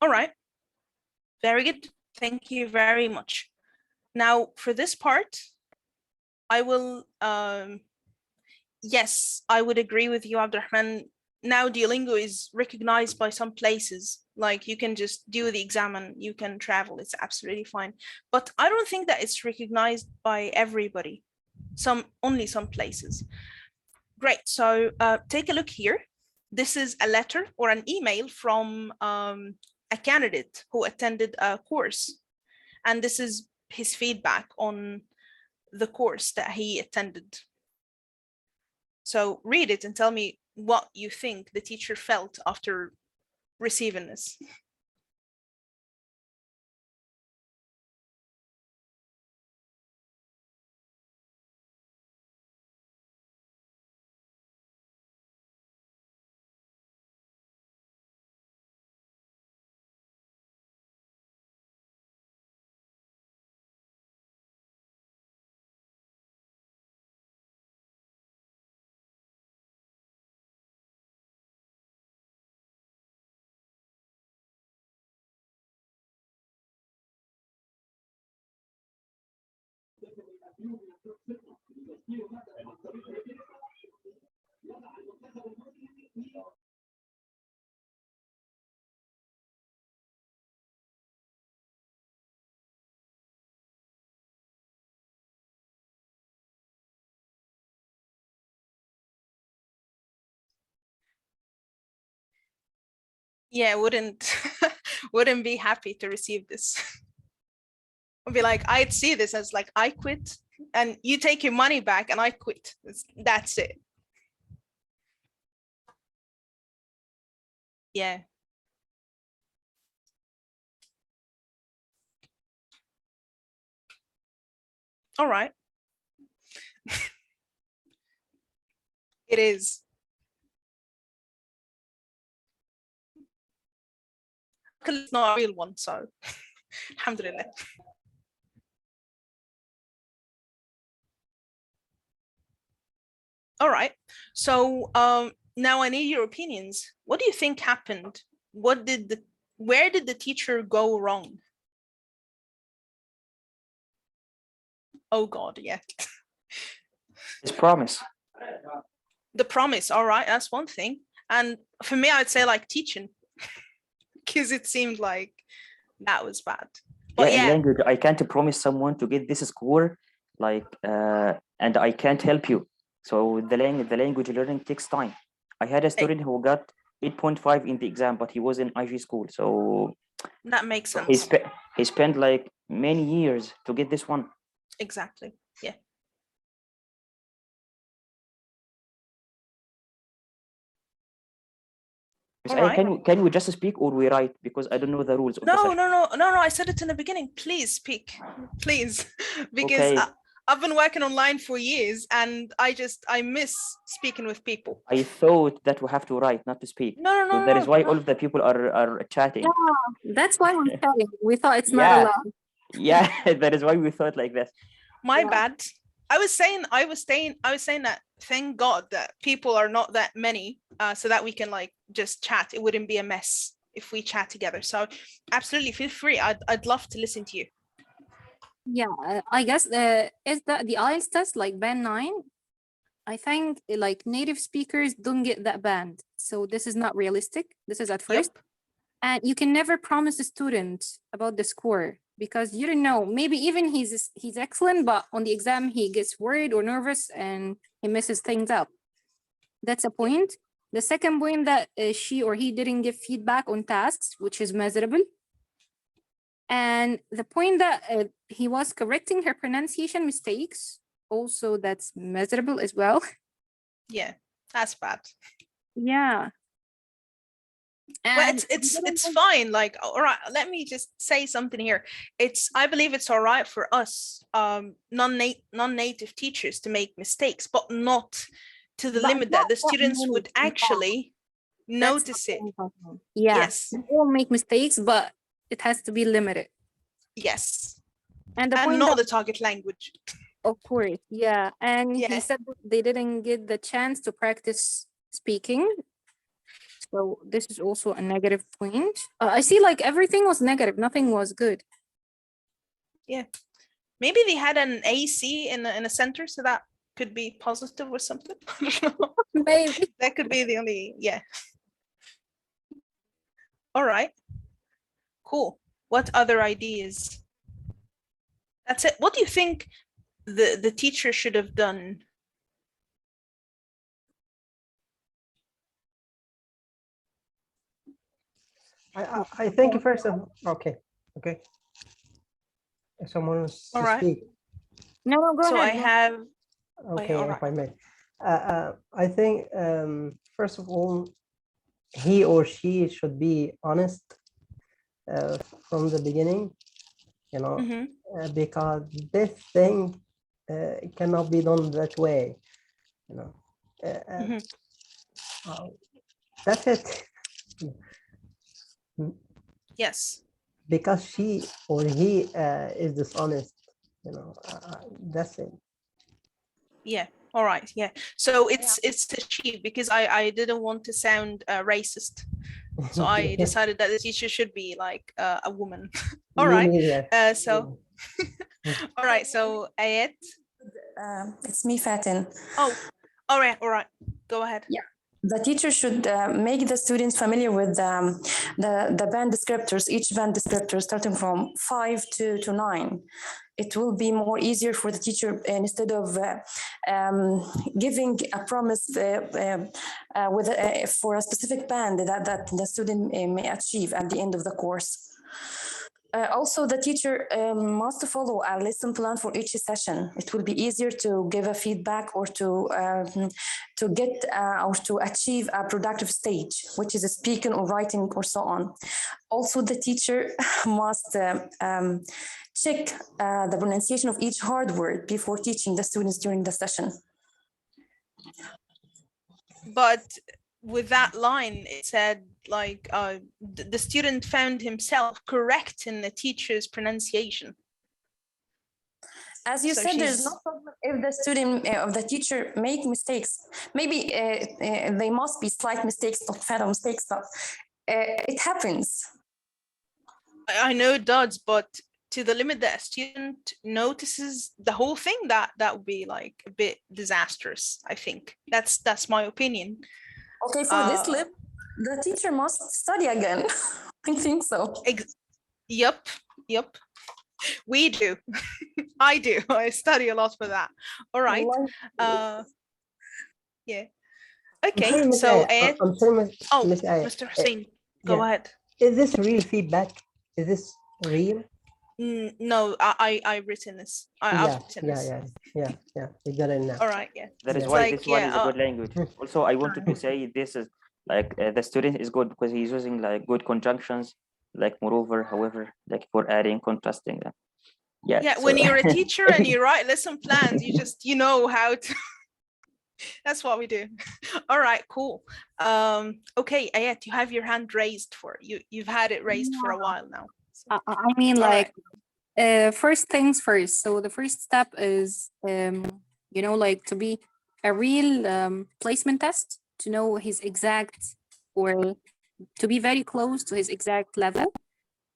All right. Very good. Thank you very much. Now, for this part, I will, yes, I would agree with you, Abdurrahman. Now Duolingo is recognized by some places. Like you can just do the exam and you can travel. It's absolutely fine. But I don't think that it's recognized by everybody. Only some places. Great. So take a look here. This is a letter or an email from a candidate who attended a course. And this is his feedback on the course that he attended. So read it and tell me what you think the teacher felt after receiving this. Yeah, wouldn't be happy to receive this. I'd be like, I'd see this as like, I quit and you take your money back and I quit. That's it. Yeah. All right. It is. It's not a real one, so alhamdulillah. All right. So now I need your opinions. What do you think happened? Where did the teacher go wrong? Oh God, yeah. His promise. The promise, all right, that's one thing. And for me, I'd say like teaching, because it seemed like that was bad. But in language, I can't promise someone to get this score, like, and I can't help you. So the language learning takes time. I had a student who got 8.5 in the exam, but he was in IG school. So that makes sense. He spent like many years to get this one. Exactly. Yeah. Right. Can we just speak or we write, because I don't know the rules of no I said it in the beginning. Please speak, please. Because okay. I've been working online for years and I miss speaking with people. I thought that we have to write, not to speak. No, that is why all of the people are chatting. Yeah, that's why we're chatting. We thought it's not allowed. Yeah, that is why we thought like this. My bad. I was saying that thank God that people are not that many, so that we can like just chat. It wouldn't be a mess if we chat together. So absolutely feel free. I'd love to listen to you. Yeah, I guess is that the IELTS test like band 9? I think like native speakers don't get that band. So this is not realistic. This is at first. Yep. And you can never promise a student about the score, because you don't know, maybe even he's excellent, but on the exam he gets worried or nervous and he messes things up. That's a point. The second point, that she or he didn't give feedback on tasks, which is measurable. And the point that he was correcting her pronunciation mistakes, also that's measurable as well. Yeah, that's bad. Yeah. Well, it's fine. Like, all right, let me just say something here. I believe it's all right for us non-native teachers to make mistakes, but not to the limit that the students would actually notice it. Yeah. Yes, we all make mistakes, but it has to be limited. Yes. And not the target language. Of course, yeah. And he said they didn't get the chance to practice speaking. So this is also a negative point. I see like everything was negative, nothing was good. Maybe they had an AC in a center, so that could be positive or something. I don't know. Maybe. That could be the only, yeah. All right. Cool. What other ideas? That's it. What do you think the teacher should have done? I think first of okay. If someone wants All to right. speak, No, go So I ahead. have, okay, all if right. I may. I think first of all, he or she should be honest from the beginning, Mhm. because this thing cannot be done that way, Mhm. That's it. Yes. Because she or he is dishonest, that's it. Yeah. All right. Yeah. So it's a she, because I didn't want to sound racist. So I decided that the teacher should be like a woman. All Me right. neither. So all right. So Ayet. It's me, Fatin. Oh, all right. All right. Go ahead. Yeah. The teacher should make the students familiar with the band descriptors, each band descriptor starting from 5 to 9. It will be more easier for the teacher, instead of giving a promise for a specific band that the student may achieve at the end of the course. Also, the teacher must follow a lesson plan for each session. It will be easier to give a feedback or to get or to achieve a productive stage, which is speaking or writing or so on. Also, the teacher must check the pronunciation of each hard word before teaching the students during the session. But with that line, it said like the student found himself correct in the teacher's pronunciation. As you So said, there's she's- no problem if the student or the teacher make mistakes. Maybe they must be slight mistakes, not fatal mistakes, but it happens. I know it does, but to the limit that a student notices the whole thing, that would be like a bit disastrous. I think that's my opinion. Okay, for this clip, the teacher must study again. I think so. Yep. We do. I do. I study a lot for that. All right. Yeah. Okay. I'm sorry, Miss So Aya. I'm sorry, Miss Aya. Mr. Hussein, go yeah. ahead. Is this real feedback? Is this real? No, I've written this. I've written this. Yeah. We got it now. All right. Yeah. That is Yeah. why Like, this one yeah, is a good language. Also, I wanted to say this is like the student is good because he's using like good conjunctions, like moreover, however, like for adding, contrasting that. Yeah, so- when you're a teacher and you write lesson plans, you know how to. That's what we do. All right, cool. Okay, Ayat, you have your hand raised for you. You've had it raised for a while now. So, I mean, all like, first things first. So the first step is, like to be a real placement test, to know his exact, or to be very close to his exact level.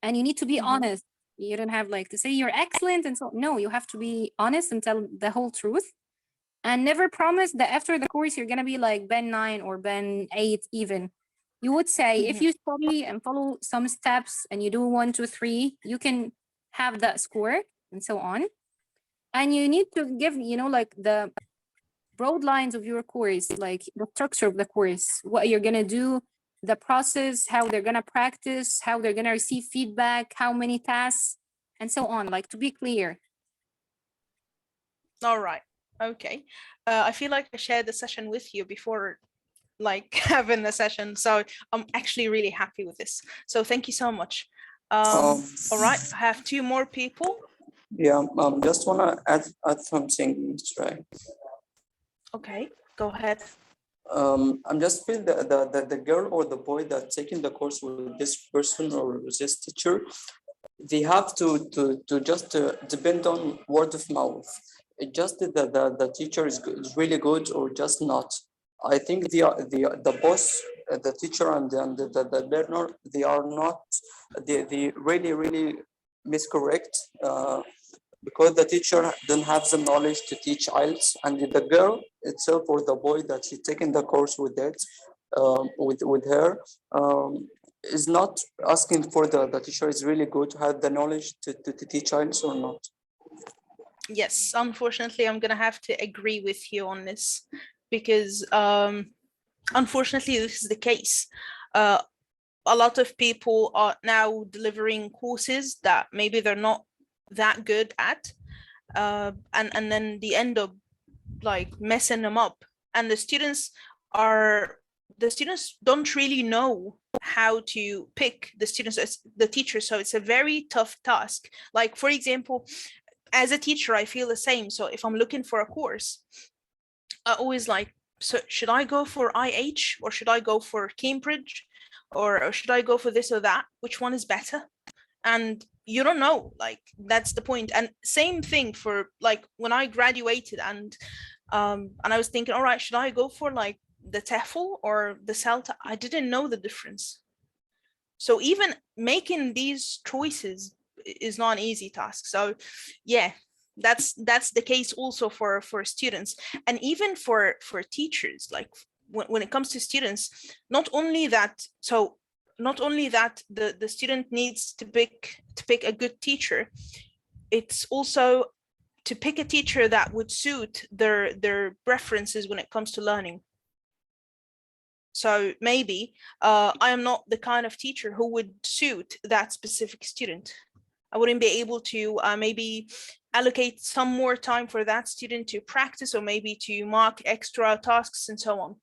And you need to be Mhm. honest. You don't have like to say you're excellent and so, no, you have to be honest and tell the whole truth. And never promise that after the course you're gonna be like Ben 9 or Ben 8 even. You would say if Mhm. you study and follow some steps and you do 1, 2, 3, you can have that score and so on. And you need to give, like the broad lines of your course, like the structure of the course, what you're gonna do, the process, how they're gonna practice, how they're gonna receive feedback, how many tasks, and so on, like to be clear. All right. Okay. I feel like I shared the session with you before, like having the session. So I'm actually really happy with this. So thank you so much. All right. I have 2 more people. Yeah, just wanna add something, right? Okay, go ahead. I'm just feel that the girl or the boy that taking the course with this person or with this teacher, they have to just depend on word of mouth. It just the teacher is really good or just not. I think the boss the teacher and the learner, they are not, they really miscorrect, because the teacher don't have the knowledge to teach IELTS, and the girl itself or the boy that he taking the course with that, with her, is not asking for the teacher is really good to have the knowledge to teach IELTS or not. Yes, unfortunately, I'm gonna have to agree with you on this, because unfortunately, this is the case. A lot of people are now delivering courses that maybe they're not that good at, and then they end up like messing them up, and the students don't really know how to pick the students as the teacher, so it's a very tough task. Like, for example, as a teacher, I feel the same. So if I'm looking for a course, I always like, so should I go for IH or should I go for Cambridge, or should I go for this or that? Which one is better? And you don't know, like, that's the point. And same thing for like when I graduated, and I was thinking, all right, should I go for like the TEFL or the CELTA? I didn't know the difference. So even making these choices is not an easy task. So yeah, that's the case also for students, and even for teachers. Like when it comes to students, not only that the student needs to pick a good teacher, it's also to pick a teacher that would suit their preferences when it comes to learning. So maybe I am not the kind of teacher who would suit that specific student. I wouldn't be able to maybe allocate some more time for that student to practice, or maybe to mark extra tasks and so on.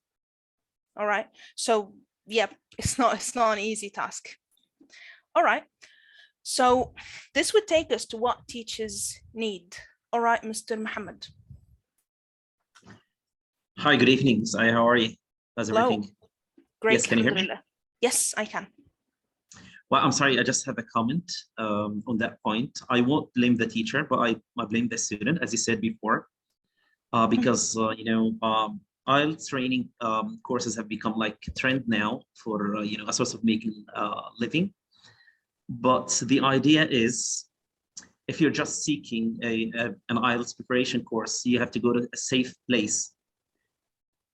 All right. So yeah, it's not an easy task. All right. So this would take us to what teachers need. All right, Mr. Muhammad. Hi, good evening. Zaya, how are you? How's Hello. everything? Great. Yes, can you hear me? Alhamdulillah. Yes, I can. Well, I'm sorry, I just have a comment on that point. I won't blame the teacher, but I blame the student, as you said before, because IELTS training courses have become like a trend now for a source of making living. But the idea is, if you're just seeking an IELTS preparation course, you have to go to a safe place.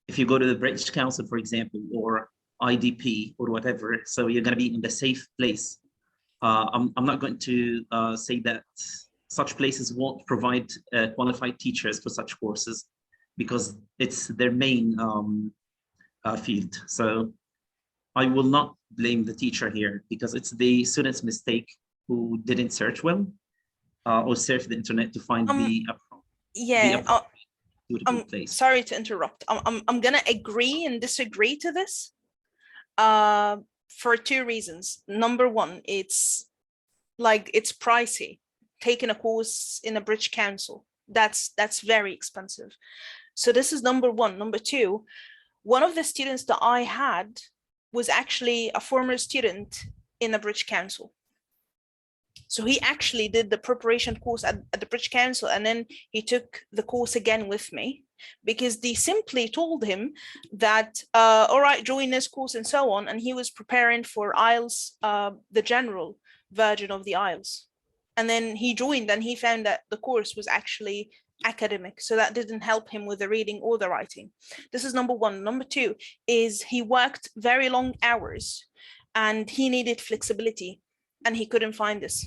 If you go to the British Council, for example, or IDP or whatever, so you're going to be in the safe place. I'm not going to say that such places won't provide qualified teachers for such courses, because it's their main field. So I will not blame the teacher here, because it's the student's mistake who didn't search well or surf the internet to find suitable place. Sorry to interrupt. I'm gonna agree and disagree to this for two reasons. Number one, it's pricey. Taking a course in a British Council, that's very expensive. So this is number one. Number two, one of the students that I had was actually a former student in the British Council. So he actually did the preparation course at the British Council, and then he took the course again with me, because they simply told him that, all right, join this course and so on. And he was preparing for IELTS, the general version of the IELTS. And then he joined, and he found that the course was actually academic. So that didn't help him with the reading or the writing. This is number one. Number two is he worked very long hours and he needed flexibility, and he couldn't find this.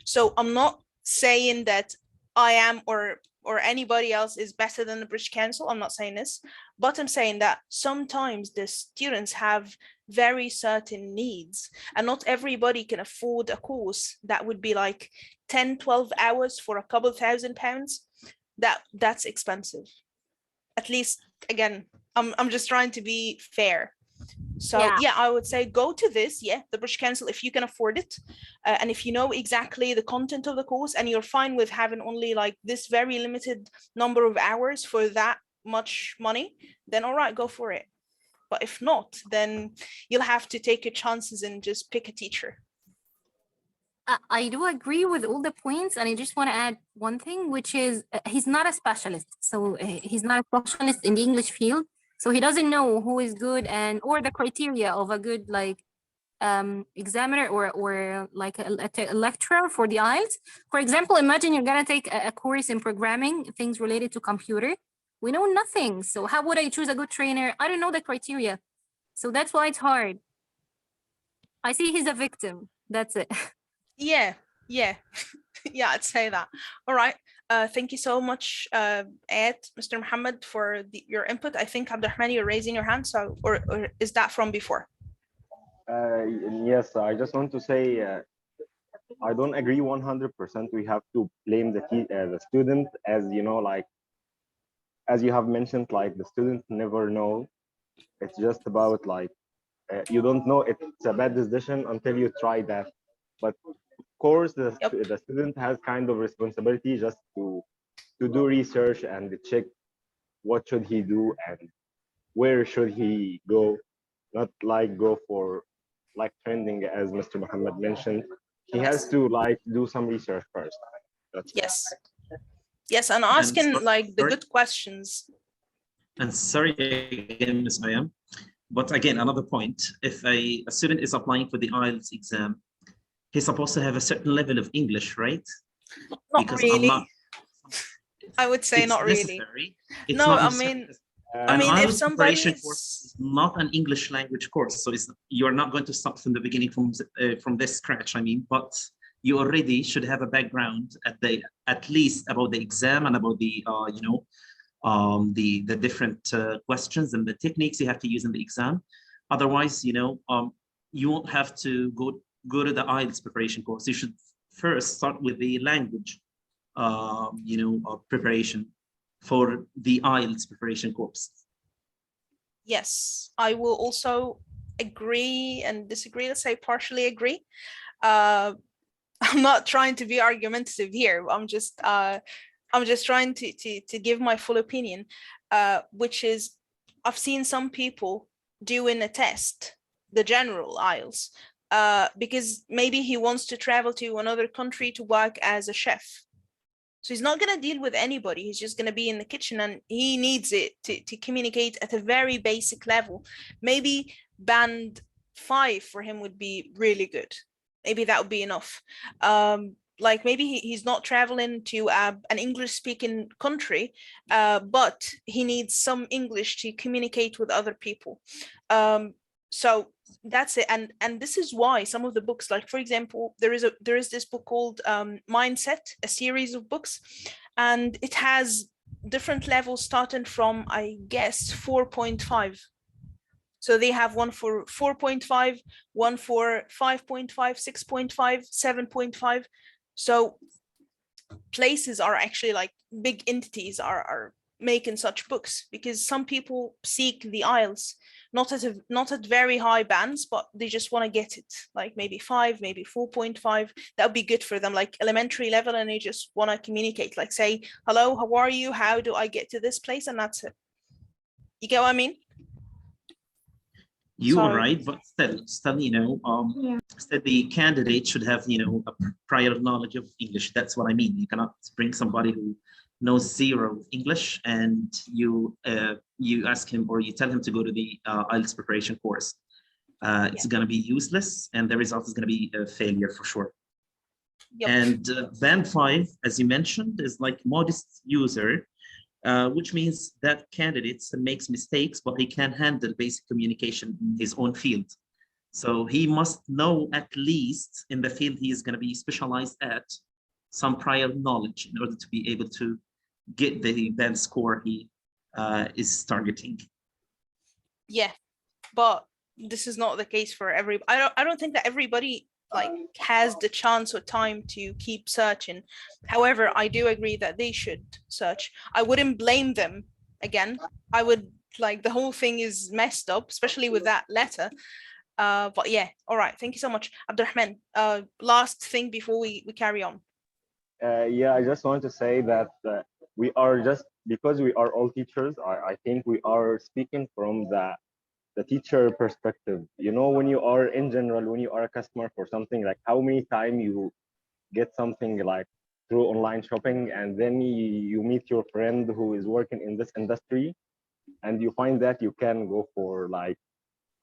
So I'm not saying that I am or anybody else is better than the British Council. I'm not saying this, but I'm saying that sometimes the students have very certain needs, and not everybody can afford a course that would be like 10-12 hours for a couple £1,000. That's expensive. At least, again, I'm just trying to be fair. So yeah, I would say go to this, the British Council, if you can afford it, and if you know exactly the content of the course, and you're fine with having only like this very limited number of hours for that much money, then all right, go for it. But if not, then you'll have to take your chances and just pick a teacher. I do agree with all the points, and I just want to add one thing, which is he's not a specialist. So he's not a specialist in the English field. So he doesn't know who is good and or the criteria of a good like examiner or like a lecturer for the IELTS. For example, imagine you're gonna take a course in programming, things related to computer. We know nothing. So how would I choose a good trainer? I don't know the criteria. So that's why it's hard. I see he's a victim. That's it. Yeah, yeah, yeah, I'd say that. All right. Thank you so much, Ed, Mr. Muhammad, for your input. I think Abdurrahman, you're raising your hand. So, or is that from before? Yes, I just want to say I don't agree 100%. We have to blame the student, as you know, like as you have mentioned, like the student never know. It's just about like you don't know it's a bad decision until you try that. But of course, the student has kind of responsibility just to do research and check what should he do and where should he go, not like go for like trending as Mr. Muhammad mentioned. He has to like do some research first. That's Yes. Yes, and asking like the sorry. good questions. And sorry again, Ms. Mayam, but again, another point, if a student is applying for the IELTS exam, he's supposed to have a certain level of English, right? Not really. I would say it's not really. necessary. It's No, not I necessary. mean, An if IELTS somebody preparation course is not an English language course, so you're not going to start from the beginning from this scratch. I mean, but you already should have a background at least about the exam and about the the different questions and the techniques you have to use in the exam. Otherwise, you won't have to go to the IELTS preparation course. You should first start with the language, preparation for the IELTS preparation course. Yes, I will also agree and disagree. Let's say partially agree. I'm not trying to be argumentative here. I'm just trying to give my full opinion, which is I've seen some people doing a test, the general IELTS, because maybe he wants to travel to another country to work as a chef. So he's not going to deal with anybody. He's just going to be in the kitchen and he needs it to communicate at a very basic level. Maybe band 5 for him would be really good. Maybe that would be enough. Like maybe he's not traveling to an English speaking country, but he needs some English to communicate with other people. So that's it. And this is why some of the books, like for example, there is this book called Mindset, a series of books, and it has different levels starting from, I guess, 4.5. So they have one for 4.5, one for 5.5, 6.5, 7.5. So places are actually like big entities are making such books because some people seek the IELTS not at very high bands, but they just want to get it, like maybe 5, maybe 4.5. That would be good for them, like elementary level, and they just want to communicate, like say, hello, how are you? How do I get to this place? And that's it. You get what I mean? You are right, but still, still, the candidate should have, a prior knowledge of English. That's what I mean. You cannot bring somebody who knows zero English and you ask him or you tell him to go to the IELTS preparation course. It's going to be useless and the result is going to be a failure for sure. Yep. And band 5, as you mentioned, is like modest user, which means that candidate makes mistakes, but he can handle basic communication in his own field. So he must know at least in the field he is going to be specialized at some prior knowledge in order to be able to get the band score he is targeting. Yeah, but this is not the case for everybody. I don't think that everybody like has the chance or time to keep searching. However, I do agree that they should search. I wouldn't blame them. Again, I would like the whole thing is messed up, especially with that letter. But yeah, all right. Thank you so much, Abdurrahman. Last thing before we carry on. Yeah, I just want to say that we are just because we are all teachers. I think we are speaking from the teacher perspective. When you are in general, when you are a customer for something, like how many times you get something like through online shopping and then you meet your friend who is working in this industry and you find that you can go for like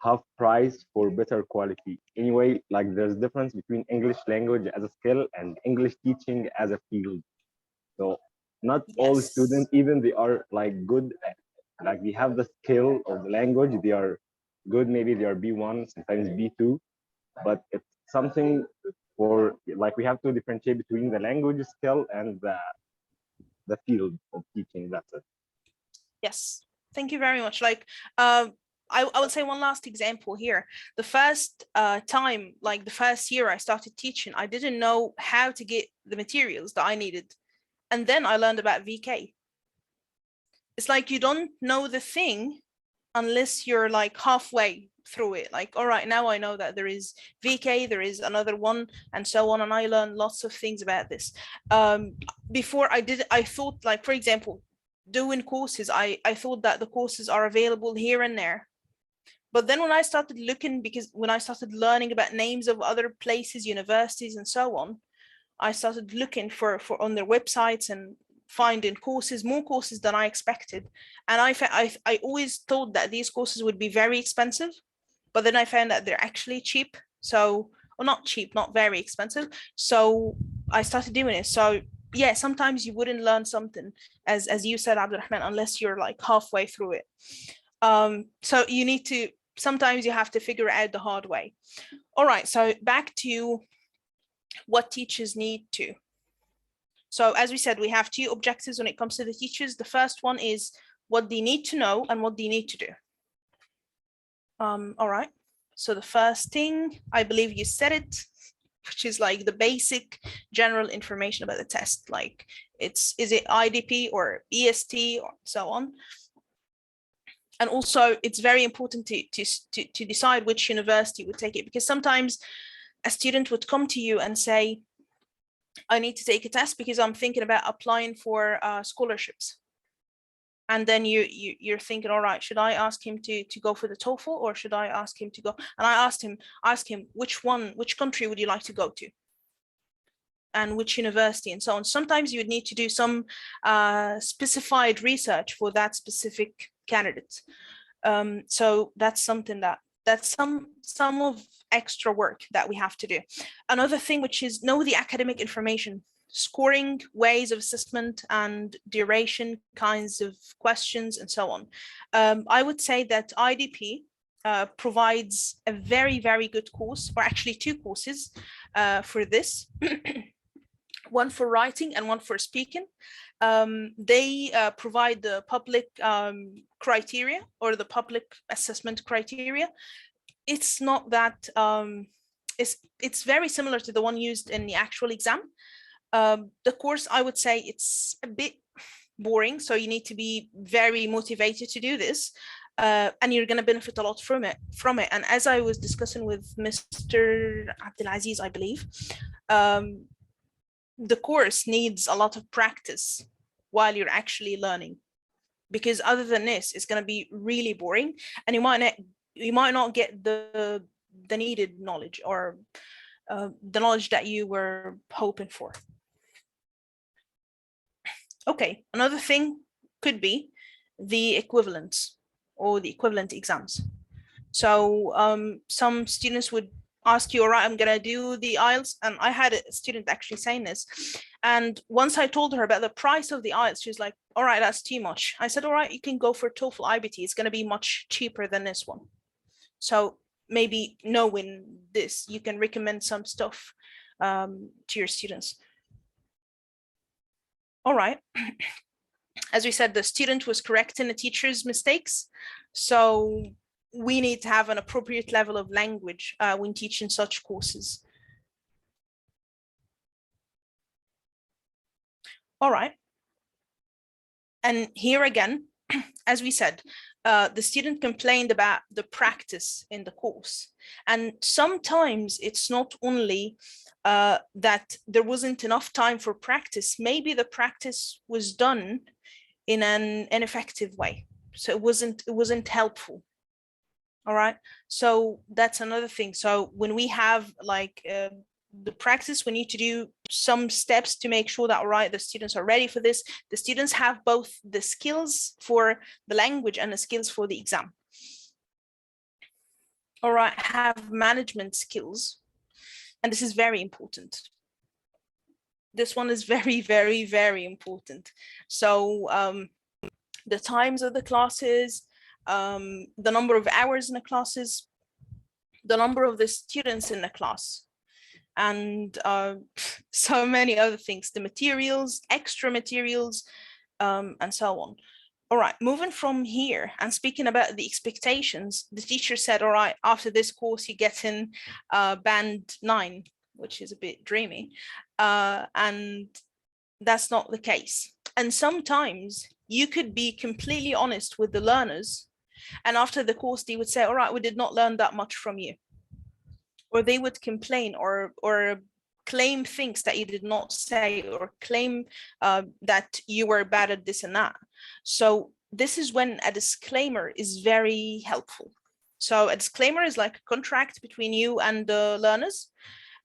half price for better quality. Anyway, like there's difference between English language as a skill and English teaching as a field. So not all Yes. students, even they are like good, like they have the skill of the language, they are good, maybe they are B1, sometimes B2, but it's something for, like we have to differentiate between the language skill and the field of teaching, that's it. Yes, thank you very much. Like, I would say one last example here. The first time, like the first year I started teaching, I didn't know how to get the materials that I needed. And then I learned about VK. It's like you don't know the thing unless you're like halfway through it. Like, all right, now I know that there is VK, there is another one, and so on. And I learned lots of things about this. Before I thought, like, for example, doing courses, I thought that the courses are available here and there. But then when I started looking, because when I started learning about names of other places, universities, and so on, I started looking for on their websites and finding courses, more courses than I expected. And I always thought that these courses would be very expensive, but then I found that they're actually cheap. So, or not cheap, not very expensive. So I started doing it. So yeah, sometimes you wouldn't learn something, as you said, Abdulrahman, unless you're like halfway through it. So you need to, sometimes you have to figure it out the hard way. All right, so back to what teachers need to. So as we said, we have two objectives when it comes to the teachers. The first one is what they need to know and what they need to do. All right, so the first thing, I believe you said it, which is like the basic general information about the test. Like is it IDP or EST or so on. And also it's very important to decide which university would take it, because sometimes a student would come to you and say, I need to take a test because I'm thinking about applying for scholarships. And then you're thinking, all right, should I ask him to go for the TOEFL, or should I ask him to go? And I asked him, which country would you like to go to? And which university, and so on. Sometimes you would need to do some specified research for that specific candidate. So that's something that's some of extra work that we have to do. Another thing, which is know the academic information, scoring, ways of assessment, and duration, kinds of questions, and so on. I would say that IDP provides a very, very good course, or actually two courses for this. One for writing and one for speaking. They provide the public criteria, or the public assessment criteria. It's not that, it's very similar to the one used in the actual exam. The course, I would say it's a bit boring, so you need to be very motivated to do this. And you're going to benefit a lot from it. And as I was discussing with Mr. Abdulaziz, I believe, the course needs a lot of practice while you're actually learning, because other than this, it's going to be really boring, and you might not get the needed knowledge, or the knowledge that you were hoping for. Okay, another thing could be the equivalents, or the equivalent exams. So some students would ask you, all right, I'm gonna do the IELTS. And I had a student actually saying this. And once I told her about the price of the IELTS, she was like, all right, that's too much. I said, all right, you can go for TOEFL IBT. It's gonna be much cheaper than this one. So maybe knowing this, you can recommend some stuff to your students. All right. As we said, the student was correcting the teacher's mistakes. So we need to have an appropriate level of language when teaching such courses. All right. And here again, as we said, the student complained about the practice in the course. And sometimes it's not only that there wasn't enough time for practice, maybe the practice was done in an ineffective way. So it wasn't helpful. All right, so that's another thing. So when we have like the practice, we need to do some steps to make sure that, all right, the students are ready for this. The students have both the skills for the language and the skills for the exam. All right, have management skills. And this is very important. This one is very, very, very important. So the times of the classes, the number of hours in the classes, the number of the students in the class, and so many other things, the materials, extra materials, and so on. All right, moving from here and speaking about the expectations, the teacher said, all right, after this course, you get in band 9, which is a bit dreamy. And that's not the case. And sometimes you could be completely honest with the learners. And after the course, they would say, all right, we did not learn that much from you. Or they would complain or claim things that you did not say, or claim that you were bad at this and that. So this is when a disclaimer is very helpful. So a disclaimer is like a contract between you and the learners,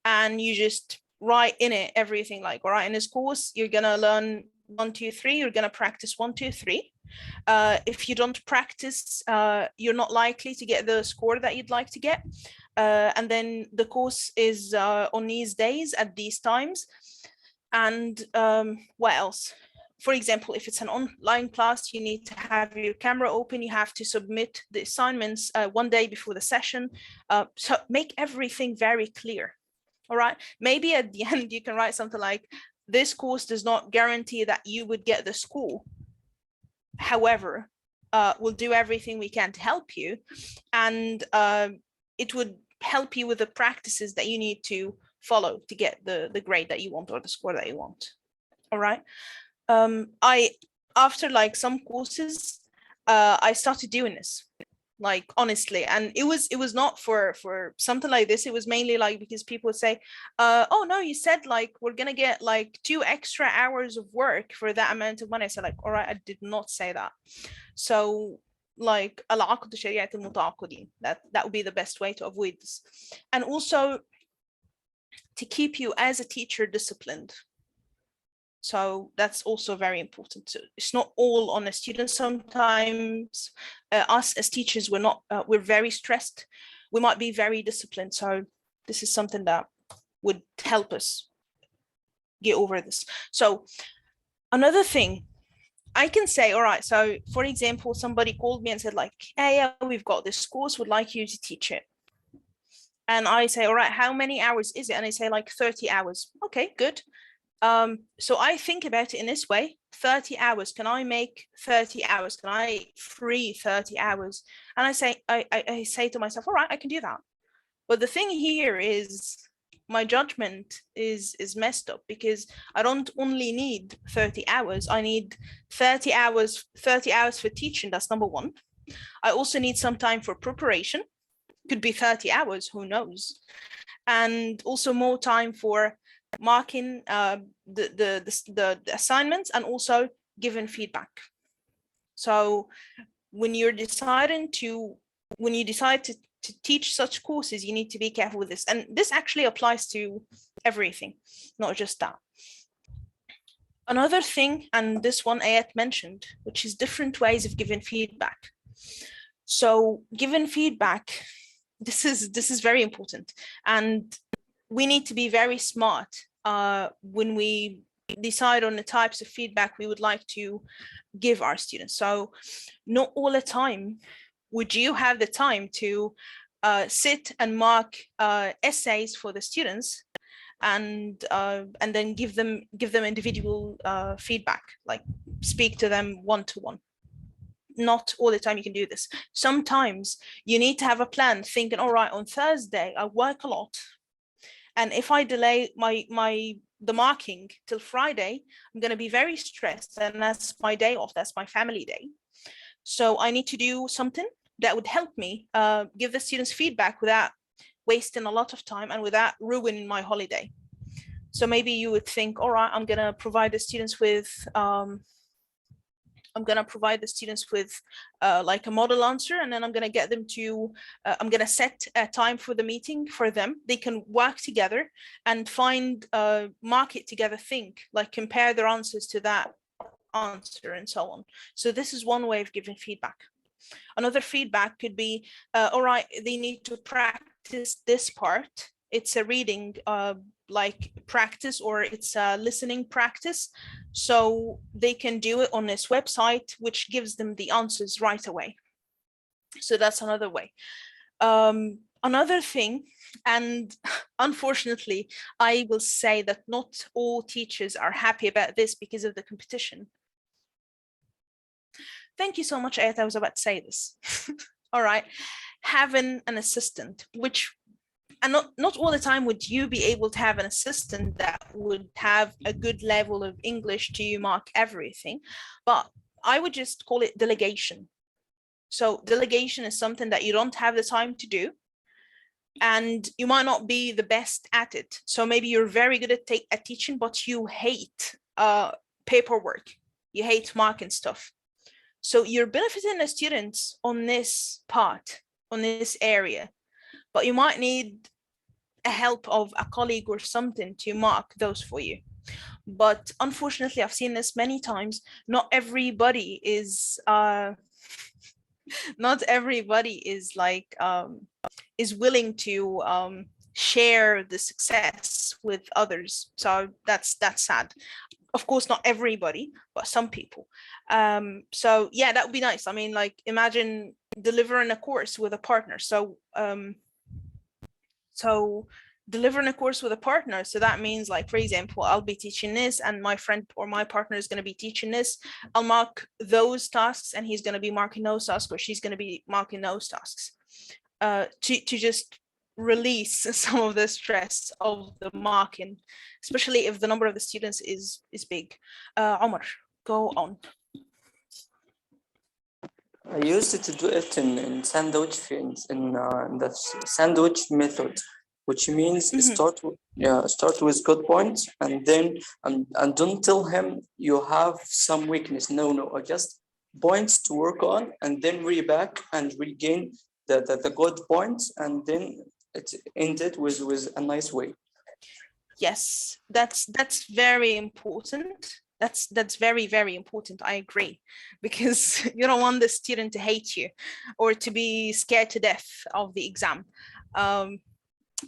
and you just write in it everything like, all right, in this course, you're gonna learn 1, 2, 3, you're gonna practice 1, 2, 3. If you don't practice, you're not likely to get the score that you'd like to get. And then the course is on these days at these times. And what else? For example, if it's an online class, you need to have your camera open. You have to submit the assignments 1 day before the session. So make everything very clear. All right. Maybe at the end, you can write something like, this course does not guarantee that you would get the score. However, we'll do everything we can to help you. And it would help you with the practices that you need to follow to get the grade that you want or the score that you want. All right. After like some courses, I started doing this, like honestly, and it was not for something like this. It was mainly like because people would say, oh no, you said like we're gonna get like 2 extra hours of work for that amount of money. I said like, all right, I did not say that. So like العقد شريعة المتعاقدين, that would be the best way to avoid this. And also to keep you as a teacher disciplined. So that's also very important. So it's not all on the students. Sometimes us as teachers, we're very stressed. We might be very disciplined. So this is something that would help us get over this. So another thing, I can say, all right, so for example, somebody called me and said like, hey, yeah, we've got this course, would like you to teach it. And I say, all right, how many hours is it? And they say like 30 hours. Okay, good. So I think about it in this way, 30 hours, can I make 30 hours? Can I free 30 hours? And I say to myself, all right, I can do that. But the thing here is my judgment is messed up, because I don't only need 30 hours, I need 30 hours for teaching. That's number one. I also need some time for preparation. Could be 30 hours, who knows? And also more time for marking the assignments and also giving feedback. So when you decide to teach such courses, you need to be careful with this. And this actually applies to everything, not just that. Another thing, and this one Ayat mentioned, which is different ways of giving feedback. So giving feedback, this is very important. And we need to be very smart when we decide on the types of feedback we would like to give our students. So not all the time would you have the time to sit and mark essays for the students and then give them individual feedback, like speak to them one-to-one. Not all the time you can do this. Sometimes you need to have a plan, thinking, all right, on Thursday I work a lot, and if I delay the marking till Friday, I'm going to be very stressed, and that's my day off, that's my family day. So I need to do something that would help me give the students feedback without wasting a lot of time and without ruining my holiday. So maybe you would think, all right, I'm going to provide the students with I'm going to provide the students with like a model answer, and then I'm going to get them to, I'm going to set a time for the meeting for them. They can work together and find, mark it together, think, like compare their answers to that answer and so on. So this is one way of giving feedback. Another feedback could be, all right, they need to practice this part. It's a reading like practice, or it's a listening practice. So they can do it on this website, which gives them the answers right away. So that's another way. Another thing, and unfortunately, I will say that not all teachers are happy about this because of the competition. Thank you so much, Ayat. I was about to say this. All right. Having an assistant, which, and not all the time would you be able to have an assistant that would have a good level of English to mark everything, but I would just call it delegation. So delegation is something that you don't have the time to do, and you might not be the best at it. So maybe you're very good at teaching, but you hate paperwork. You hate marking stuff. So you're benefiting the students on this part, on this area, but you might need a help of a colleague or something to mark those for you. But unfortunately, I've seen this many times. Not everybody is not everybody is like is willing to share the success with others. So that's sad. Of course, not everybody, but some people. So yeah, that would be nice. I mean, like, imagine delivering a course with a partner. So delivering a course with a partner. So that means, like, for example, I'll be teaching this and my friend or my partner is going to be teaching this. I'll mark those tasks and he's going to be marking those tasks, or she's going to be marking those tasks, to just release some of the stress of the marking, especially if the number of the students is big. Omar, go on. I used to do it in sandwich in the sandwich method, which means start with good points, and then and don't tell him you have some weakness. No, just points to work on, and then back and regain the good points, and then it ended with a nice way. Yes, that's very important. That's very, very important. I agree, because you don't want the student to hate you or to be scared to death of the exam.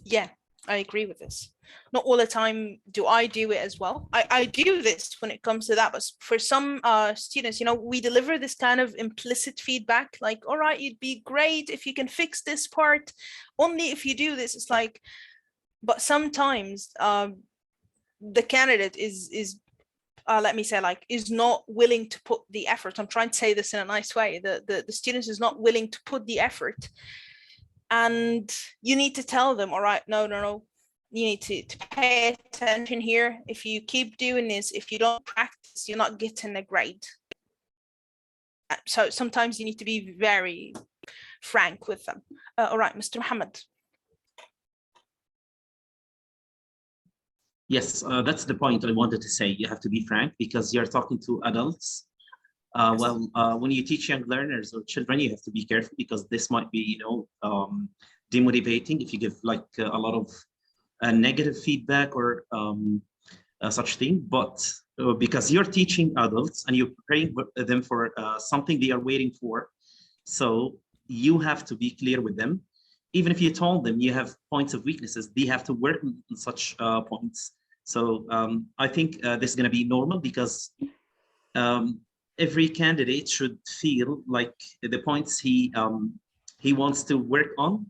Yeah, I agree with this. Not all the time do I do it as well. I do this when it comes to that, but for some students, you know, we deliver this kind of implicit feedback, like, all right, you'd be great if you can fix this part. Only if you do this. It's like, but sometimes the candidate is let me say, like, is not willing to put the effort. I'm trying to say this in a nice way. The student is not willing to put the effort. And you need to tell them, all right, no, you need to pay attention here. If you keep doing this, if you don't practice, you're not getting a grade. So sometimes you need to be very frank with them. All right, Mr. Muhammad. Yes, that's the point I wanted to say. You have to be frank because you're talking to adults. When you teach young learners or children, you have to be careful because this might be, demotivating if you give like a lot of negative feedback or such thing. But because you're teaching adults and you're preparing them for something they are waiting for, so you have to be clear with them. Even if you told them you have points of weaknesses, they have to work on such points. So I think this is going to be normal because every candidate should feel like the points he wants to work on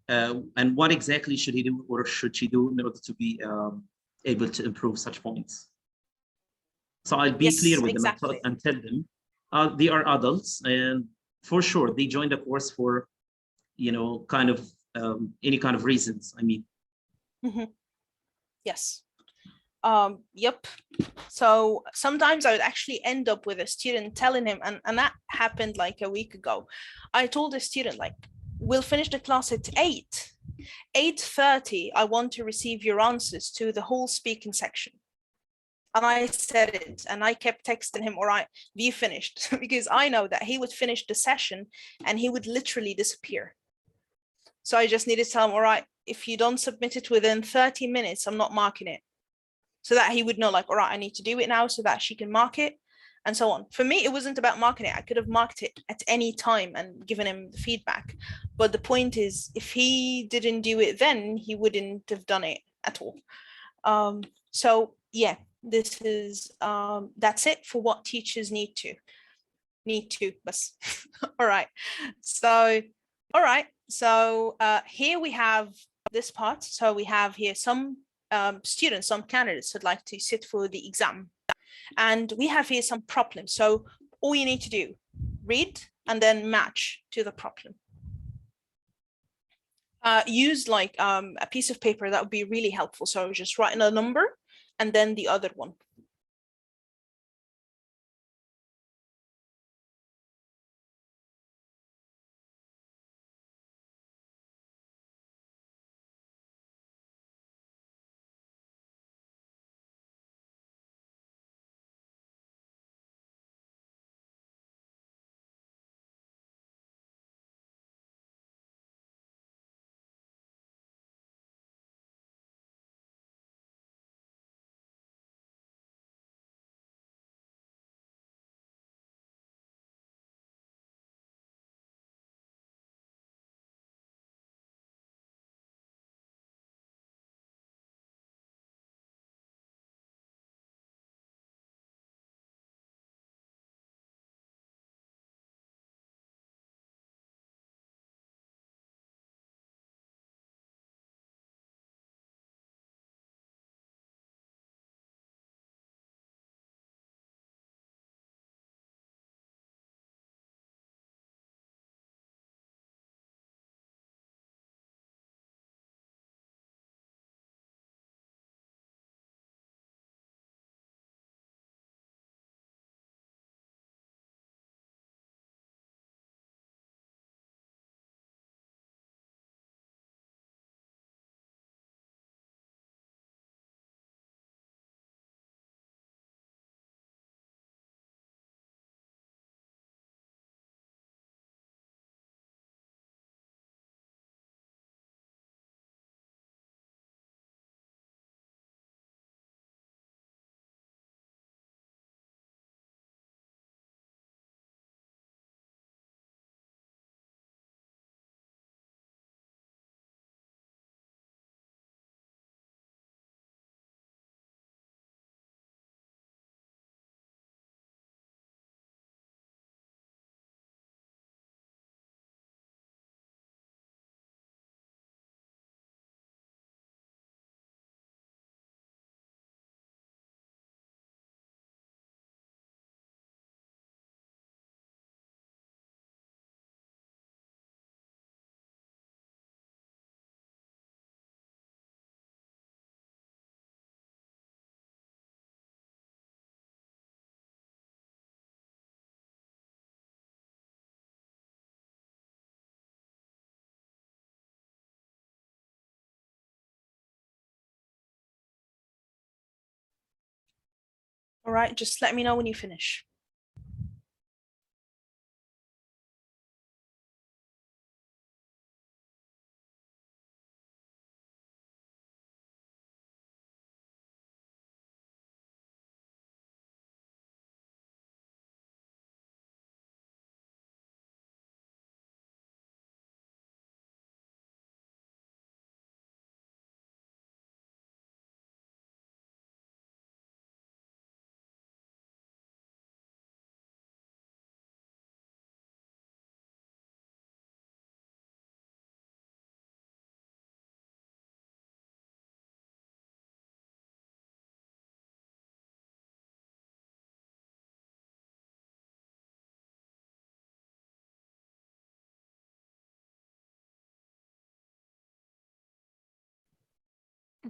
and what exactly should he do or should she do in order to be able to improve such points. So I'll be clear with them and tell them they are adults and for sure they joined the course for, kind of any kind of reasons, I mean. Yes. Yep. So sometimes I would actually end up with a student telling him, and that happened like a week ago. I told a student, like, we'll finish the class at 8:30. I want to receive your answers to the whole speaking section. And I said it, and I kept texting him, all right, have you finished? Because I know that he would finish the session and he would literally disappear. So I just needed to tell him, all right, if you don't submit it within 30 minutes, I'm not marking it. So that he would know, like, all right, I need to do it now so that she can mark it, and so on. For me, it wasn't about marking it. I could have marked it at any time and given him the feedback. But the point is, if he didn't do it then, he wouldn't have done it at all. So yeah, this is that's it for what teachers need to. But all right. So all right. So here we have this part. So we have here some students, some candidates would like to sit for the exam. And we have here some problems. So all you need to do, read and then match to the problem. Use like a piece of paper, that would be really helpful. So just write in a number and then the other one. All right, just let me know when you finish.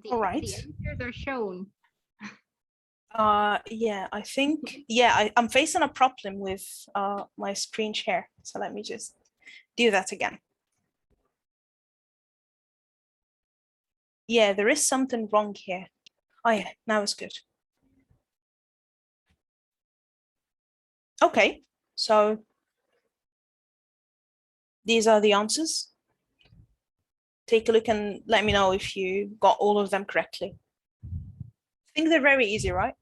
The, All right. the answers are shown. Yeah, I think, yeah, I'm facing a problem with my screen share. So let me just do that again. Yeah, there is something wrong here. Oh yeah, now it's good. Okay, so these are the answers. Take a look and let me know if you got all of them correctly. I think they're very easy, right?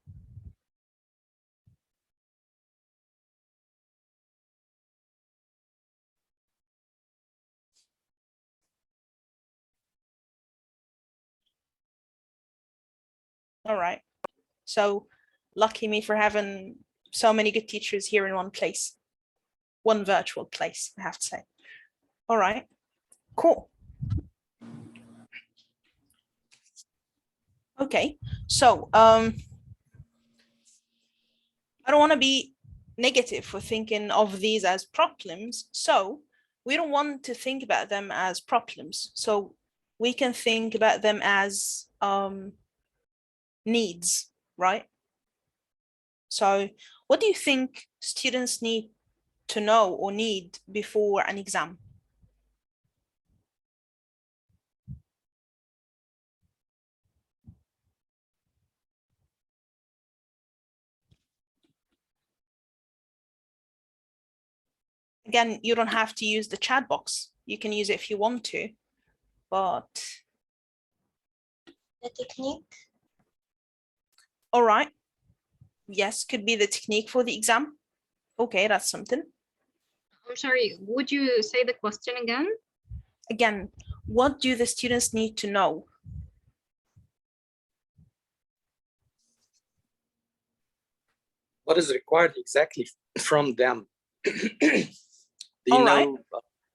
All right. So lucky me for having so many good teachers here in one place. One virtual place, I have to say. All right, cool. Okay, so I don't want to be negative for thinking of these as problems. So we don't want to think about them as problems. So we can think about them as needs, right? So what do you think students need to know or need before an exam? Again, you don't have to use the chat box. You can use it if you want to, but The technique. all right. Yes, could be the technique for the exam. Okay, that's something. I'm sorry, would you say the question again? Again, what do the students need to know? What is required exactly from them? All right.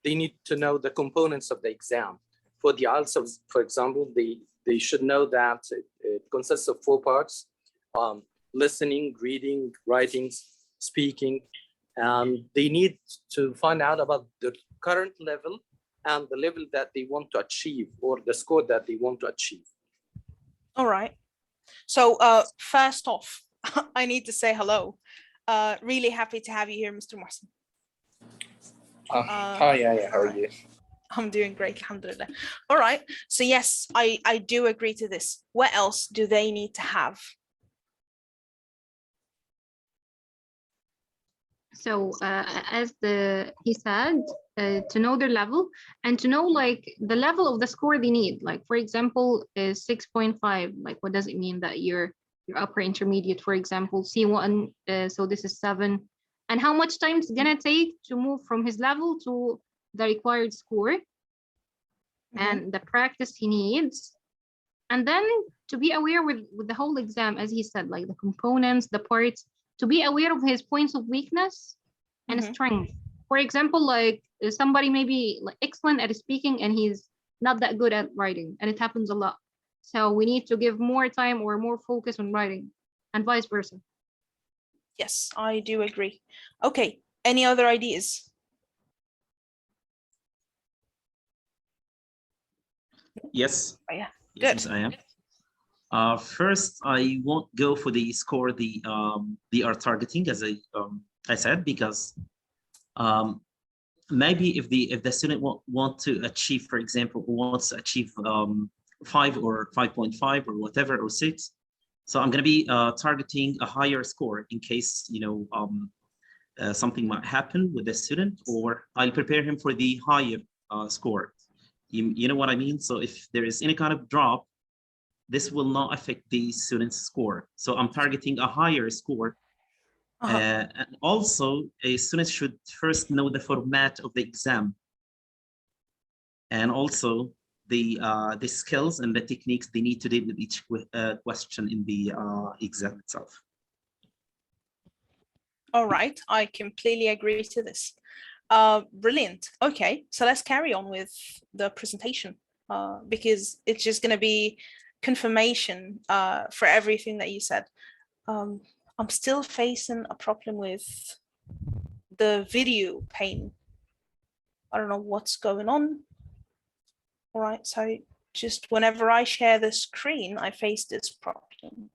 They need to know the components of the exam. For the IELTS, for example, they should know that it consists of 4 parts: listening, reading, writing, speaking. And they need to find out about the current level and the level that they want to achieve, or the score that they want to achieve. All right. So first off, I need to say hello. Really happy to have you here, Mr. Mohsen. Hi, yeah, how are you? I'm doing great, alhamdulillah. All right. So yes, I do agree to this. What else do they need to have? So as he said, to know their level and to know like the level of the score they need. Like for example, 6.5. Like what does it mean that you're upper intermediate, for example, C1. So this is 7. And how much time it's gonna take to move from his level to the required score, and the practice he needs. And then to be aware with the whole exam, as he said, like the components, the parts, to be aware of his points of weakness and strength. For example, like somebody may be like excellent at speaking and he's not that good at writing, and it happens a lot. So we need to give more time or more focus on writing, and vice versa. Yes, I do agree. Okay, any other ideas? Yes. Oh, yeah, Yes, good. I am. First, I won't go for the score they are targeting, as I said, because maybe if the student want to achieve, for example, wants to achieve 5 or 5.5 or whatever, or 6, so I'm going to be targeting a higher score in case something might happen with the student, or I'll prepare him for the higher score. You know what I mean? So if there is any kind of drop, this will not affect the student's score. So I'm targeting a higher score. And also, a student should first know the format of the exam, and also the skills and the techniques they need to deal with each question in the exam itself. All right, I completely agree to this. Brilliant. Okay, so let's carry on with the presentation because it's just going to be confirmation for everything that you said. I'm still facing a problem with the video pane. I don't know what's going on. All right, so just whenever I share the screen, I face this problem.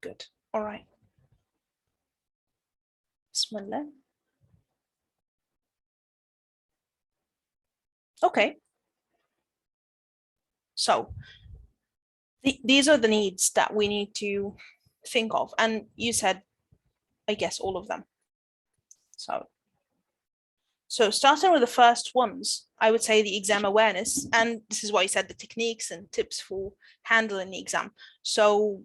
Good. All right. Bismillah. Okay. So These are the needs that we need to think of. And you said, I guess, all of them. So starting with the first ones, I would say the exam awareness. And this is why you said the techniques and tips for handling the exam. So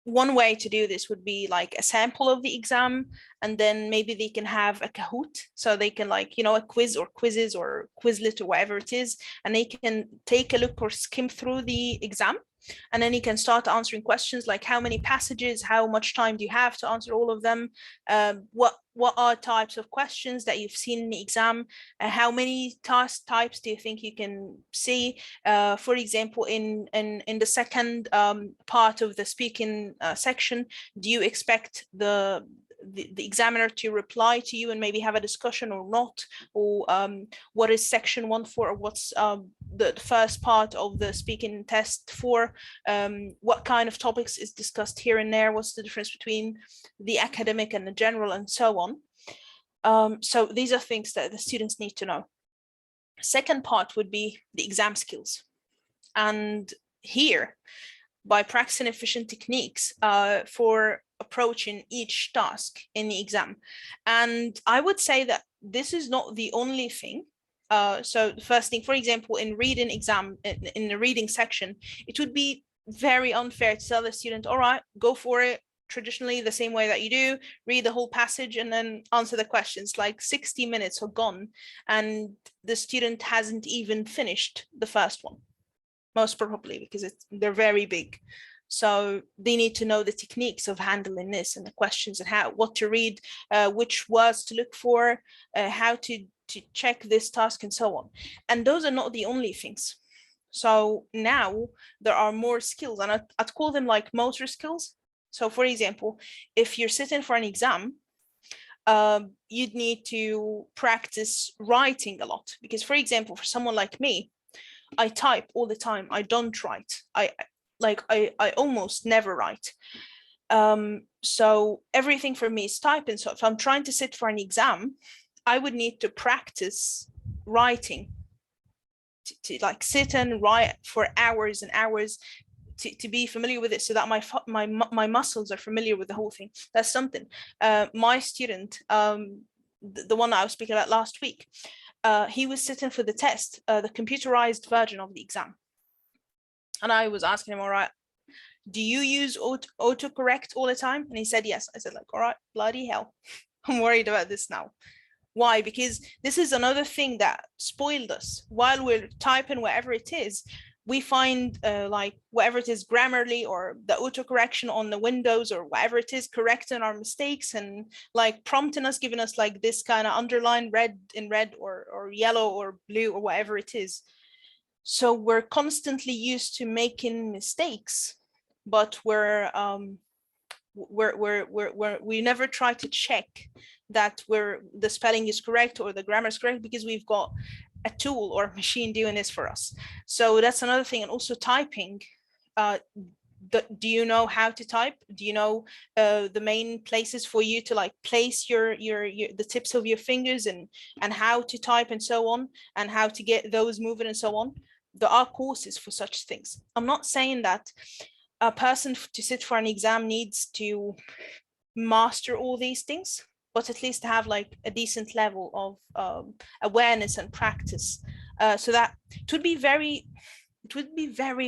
one way to do this would be like a sample of the exam, and then maybe they can have a Kahoot, so they can, like, you know, a quiz or quizzes or Quizlet or whatever it is, and they can take a look or skim through the exam, and then you can start answering questions like how many passages, how much time do you have to answer all of them, what are types of questions that you've seen in the exam, how many task types do you think you can see. For example, in the second part of the speaking section, do you expect the examiner to reply to you and maybe have a discussion or not? Or what is section 1 for? Or what's the first part of the speaking test for? What kind of topics is discussed here and there? What's the difference between the academic and the general, and so on? So these are things that the students need to know. Second part would be the exam skills. And here, by practicing efficient techniques for approaching each task in the exam. And I would say that this is not the only thing. So the first thing, for example, in reading exam, in the reading section, it would be very unfair to tell the student, all right, go for it traditionally the same way that you do, read the whole passage and then answer the questions. Like 60 minutes are gone and the student hasn't even finished the first one, most probably, because they're very big. So they need to know the techniques of handling this and the questions and what to read, which words to look for, how to check this task, and so on. And those are not the only things. So now there are more skills, and I'd call them like motor skills. So for example, if you're sitting for an exam, you'd need to practice writing a lot, because, for example, for someone like me, I type all the time. I don't write. I almost never write. So everything for me is typing. So if I'm trying to sit for an exam, I would need to practice writing, to like sit and write for hours and hours, to be familiar with it, so that my muscles are familiar with the whole thing. That's something. My student, the one I was speaking about last week, he was sitting for the test, the computerized version of the exam. And I was asking him, all right, do you use autocorrect all the time? And he said, yes. I said, like, all right, bloody hell. I'm worried about this now. Why? Because this is another thing that spoiled us. While we're typing whatever it is, we find like whatever it is, Grammarly or the autocorrection on the Windows or whatever it is, correcting our mistakes and like prompting us, giving us like this kind of underline red or yellow or blue or whatever it is. So we're constantly used to making mistakes, but we never try to check that the spelling is correct or the grammar is correct, because we've got a tool or a machine doing this for us. So that's another thing. And also typing. Do you know how to type? Do you know the main places for you to like place the tips of your fingers and how to type and so on, and how to get those moving and so on? There are courses for such things. I'm not saying that a person to sit for an exam needs to master all these things, but at least have like a decent level of awareness and practice, so that it would be very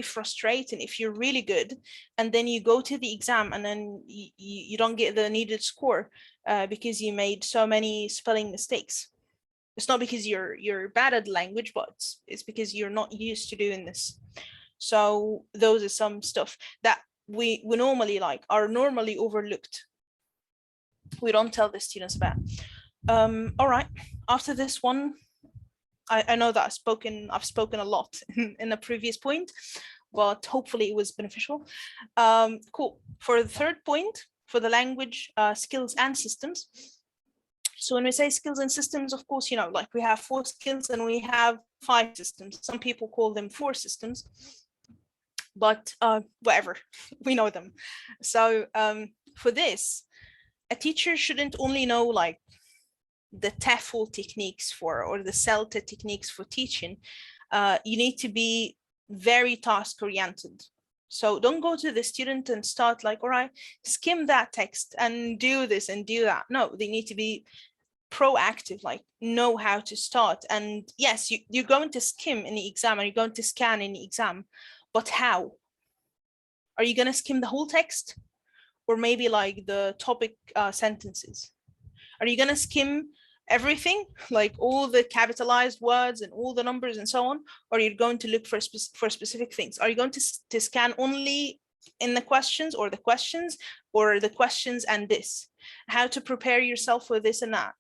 frustrating if you're really good and then you go to the exam and then you don't get the needed score because you made so many spelling mistakes. It's not because you're bad at language, but it's because you're not used to doing this. So those are some stuff that we normally are normally overlooked. We don't tell the students about. All right, after this one, I know that I've spoken a lot in the previous point, but hopefully it was beneficial. Cool. For the third point, for the language skills and systems. So when we say skills and systems, of course, like we have 4 skills and we have 5 systems. Some people call them 4 systems, but whatever, we know them. So for this, a teacher shouldn't only know like the TEFL techniques or the CELTA techniques for teaching. You need to be very task oriented. So don't go to the student and start like, all right, skim that text and do this and do that. No, they need to be proactive, like know how to start. And yes, you're going to skim in the exam and you're going to scan in the exam, but how? Are you going to skim the whole text? Or maybe like the topic sentences? Are you going to skim everything, like all the capitalized words and all the numbers and so on? Or are you going to look for specific things? Are you going to scan only in the questions, or the questions, or the questions and this? How to prepare yourself for this and that?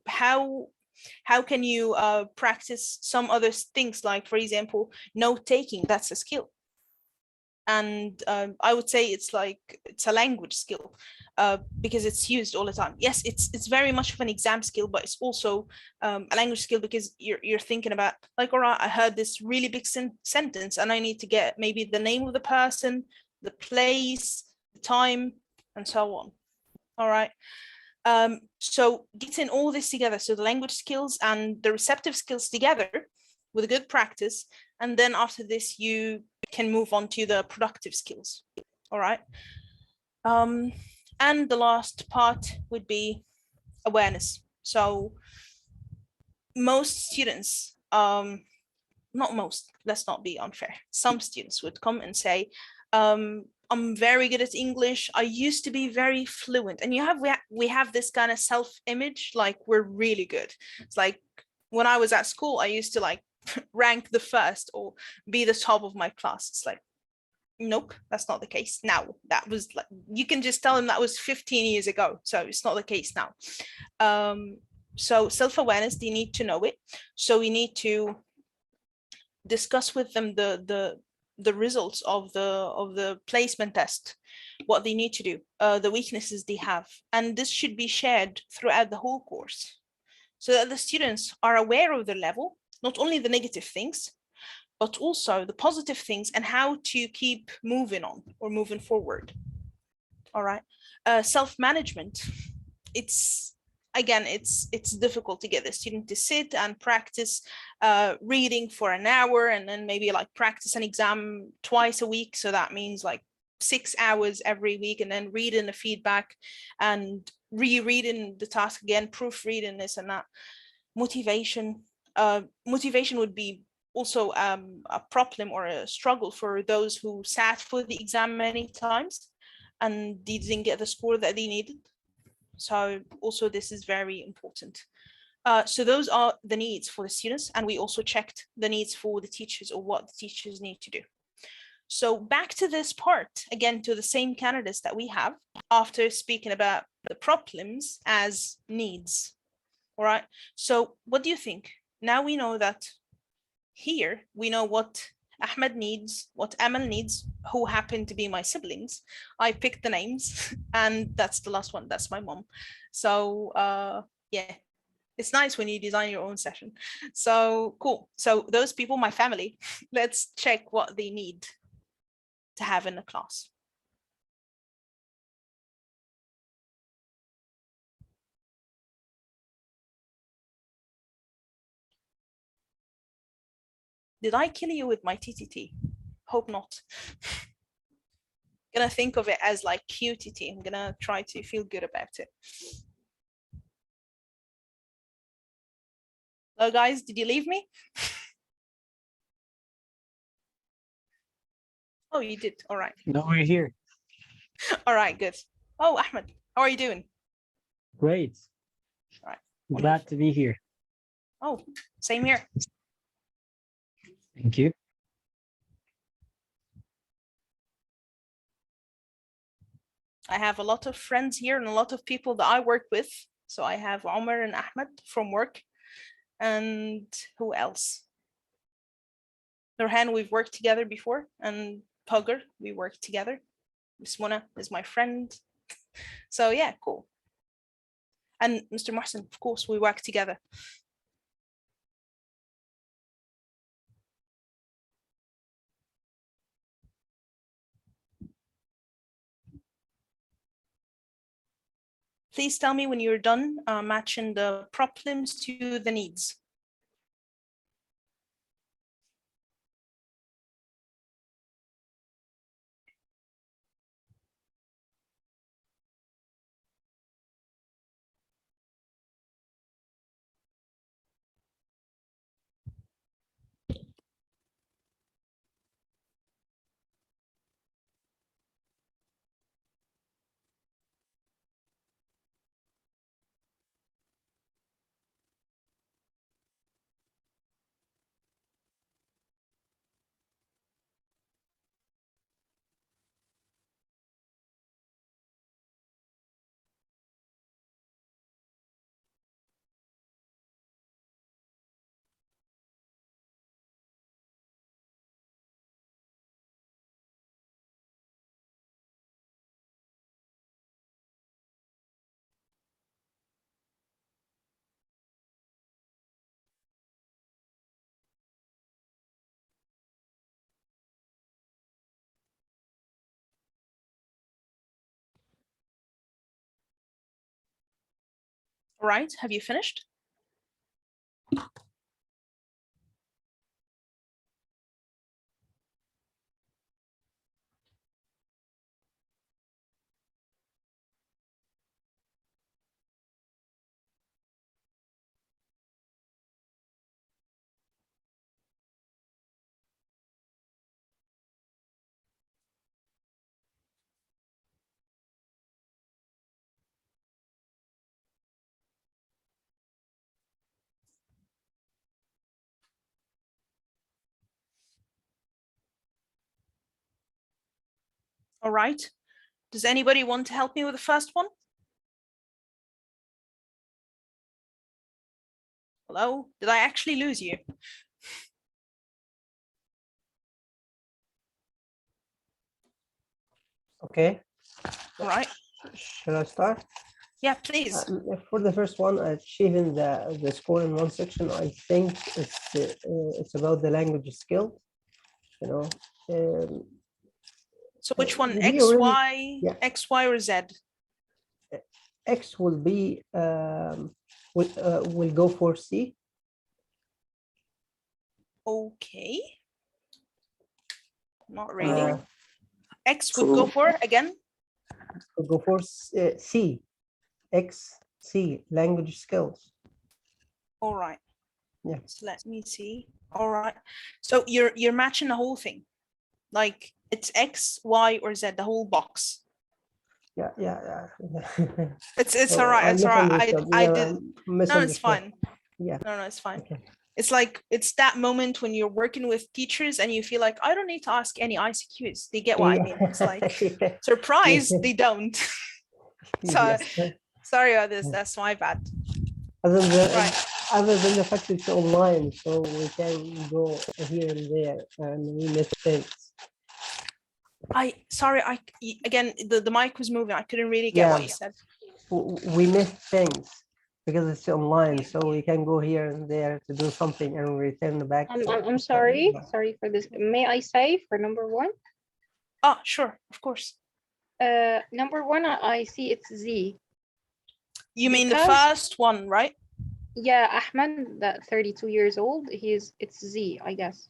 How can you practice some other things, like, for example, note taking? That's a skill. And I would say it's a language skill, because it's used all the time. Yes, it's very much of an exam skill, but it's also a language skill, because you're thinking about like, all right, I heard this really big sentence and I need to get maybe the name of the person, the place, the time, and so on. All right. So getting all this together, so the language skills and the receptive skills together with a good practice, and then after this you can move on to the productive skills. All right. And the last part would be awareness. So most students, not most, let's not be unfair, some students would come and say, I'm very good at English. I used to be very fluent. And we have this kind of self-image, like we're really good. It's like when I was at school, I used to like rank the first or be the top of my class. It's like, nope, that's not the case now. That was like, you can just tell them that was 15 years ago. So it's not the case now. So self-awareness, they need to know it. So we need to discuss with them the results of the placement test, what they need to do, the weaknesses they have, and this should be shared throughout the whole course, so that the students are aware of their level, not only the negative things, but also the positive things and how to keep moving on or moving forward. All right. Self-management. It's difficult to get the student to sit and practice reading for an hour, and then maybe like practice an exam twice a week. So that means like 6 hours every week, and then reading the feedback and rereading the task again, proofreading this and that. Motivation. Motivation would be also a problem or a struggle for those who sat for the exam many times and they didn't get the score that they needed. So also this is very important. So those are the needs for the students, and we also checked the needs for the teachers, or what the teachers need to do. So back to this part, again, to the same candidates that we have after speaking about the problems as needs. All right. So what do you think? Now we know that here we know what Ahmed needs, what Amal needs, who happen to be my siblings. I picked the names, and that's the last one. That's my mom. So yeah, it's nice when you design your own session. So cool. So those people, my family, let's check what they need to have in the class. Did I kill you with my TTT? Hope not. Gonna think of it as like QTT. I'm gonna try to feel good about it. Hello guys, did you leave me? Oh, you did. All right. No, we're here. All right, good. Oh, Ahmed, how are you doing? Great. All right. Glad to be here. Oh, same here. Thank you. I have a lot of friends here and a lot of people that I work with. So I have Omar and Ahmed from work. And who else? Nurhan, we've worked together before, and Pugger, we worked together. Miss Mona is my friend. So yeah, cool. And Mr. Mohsen, of course, we work together. Please tell me when you're done matching the problems to the needs. All right, have you finished? All right. Does anybody want to help me with the first one? Hello? Did I actually lose you? Okay, All right. shall I start? Yeah, please. For the first one, achieving the score in one section, I think it's about the language skill. You know, So which one, we X, already- Y, yeah. X, Y, or Z? X will be will go for C. Okay. Not really. Uh, X would go for, again? will go for C. X, C, language skills. All right. Yeah. So let me see. All right. So you're matching the whole thing. Like it's X, Y, or Z, the whole box. Yeah. It's So all right. I It's all right. misunderstood. I Yeah, did. No, it's misunderstood. fine. Yeah. No, it's fine. Okay. It's like it's that moment when you're working with teachers and you feel like I don't need to ask any ICQs. They get what I mean. It's like Yeah. surprise, they don't. So Yes. sorry about this. That's my bad. Other than, Right. other than the fact it's online, so we can go here and there and we miss things. Again, the mic was moving. I couldn't really get what Yeah. you said. We miss things because it's online, so we can go here and there to do something and return back. I'm sorry for this. May I say for number one? Oh, sure, of course. Number one, I see it's Z. You mean the Because- first one, right? Yeah, Ahmed, that 32 years old, it's Z, I guess.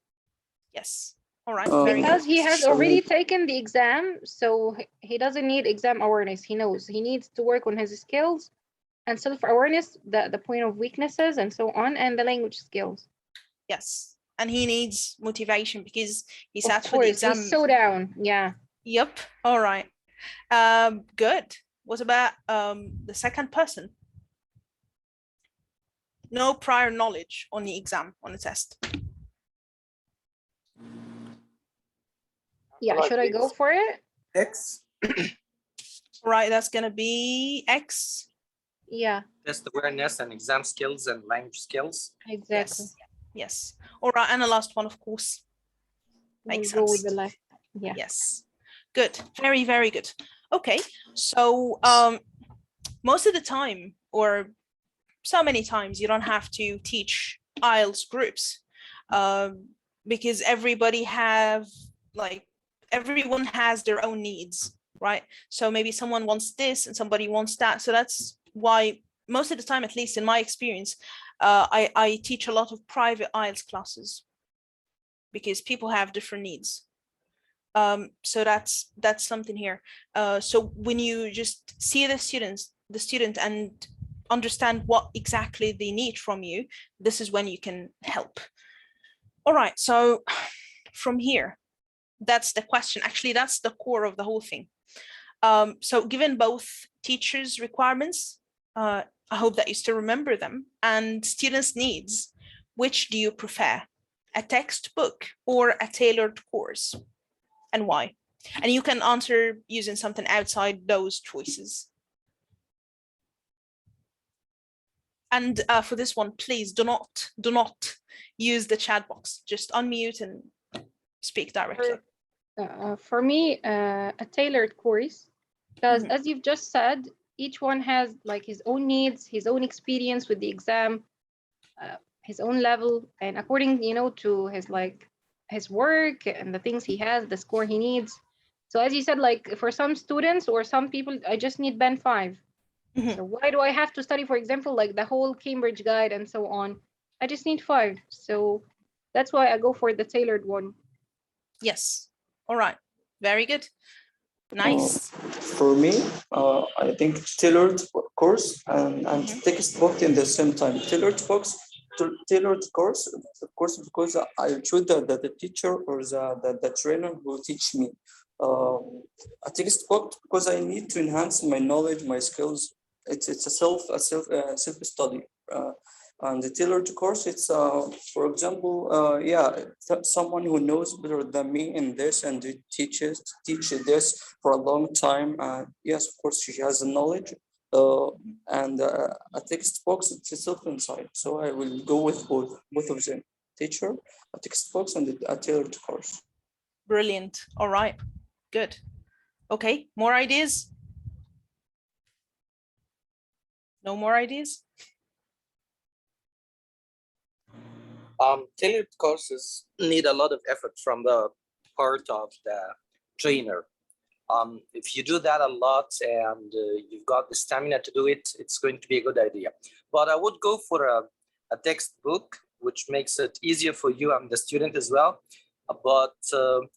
Yes. All right. Oh. Very good. Because he has So- already taken the exam, so he doesn't need exam awareness. He knows he needs to work on his skills and self-awareness, the point of weaknesses and so on, and the language skills. Yes. And he needs motivation because he Of sat for the course, exam. he's so down. Yeah. Yep. All right. Good. What about the second person? No prior knowledge on the exam, on the test. Yeah, Like should I go X. for it? X. Right, that's gonna be X. Yeah, Test awareness and exam skills and language skills. exactly. Yes. Yes. All right, and the last one, of course. We'll Makes go with sense. the left. Yeah. Yes. Good. Very, very good. Okay. So most of the time, or so many times, you don't have to teach IELTS groups because everyone has their own needs, right? So maybe someone wants this and somebody wants that. So that's why most of the time, at least in my experience, I teach a lot of private IELTS classes because people have different needs. So that's something here. So when you just see the student and understand what exactly they need from you, this is when you can help. All right, so from here, that's the question. Actually, that's the core of the whole thing. So given both teachers' requirements, I hope that you still remember them, and students' needs, which do you prefer? A textbook or a tailored course? And why? And you can answer using something outside those choices. And for this one, please do not use the chat box. Just unmute and speak directly. For me, a tailored course, because Mhm. as you've just said, each one has like his own needs, his own experience with the exam, his own level, and according, to his work and the things he has, the score he needs. So as you said, like for some students or some people, I just need Band 5. Mhm. So why do I have to study, for example, like the whole Cambridge guide and so on? I just need 5. So that's why I go for the tailored one. Yes. All right. Very good. Nice. For me, I think tailored course and Mhm. textbook in the same time. Tailored course, of course, because I choose the teacher or the trainer who teach me. A textbook because I need to enhance my knowledge, my skills. It's a self study. And the tailored course, it's for example, someone who knows better than me in this and it teach this for a long time. Yes, of course, she has the knowledge. And a textbook, it's a self inside. So I will go with both of them, teacher, a textbook, and a tailored course. Brilliant. All right. Good. Okay. More ideas? No more ideas? Tailored courses need a lot of effort from the part of the trainer. If you do that a lot and you've got the stamina to do it, it's going to be a good idea. But I would go for a textbook, which makes it easier for you and the student as well. But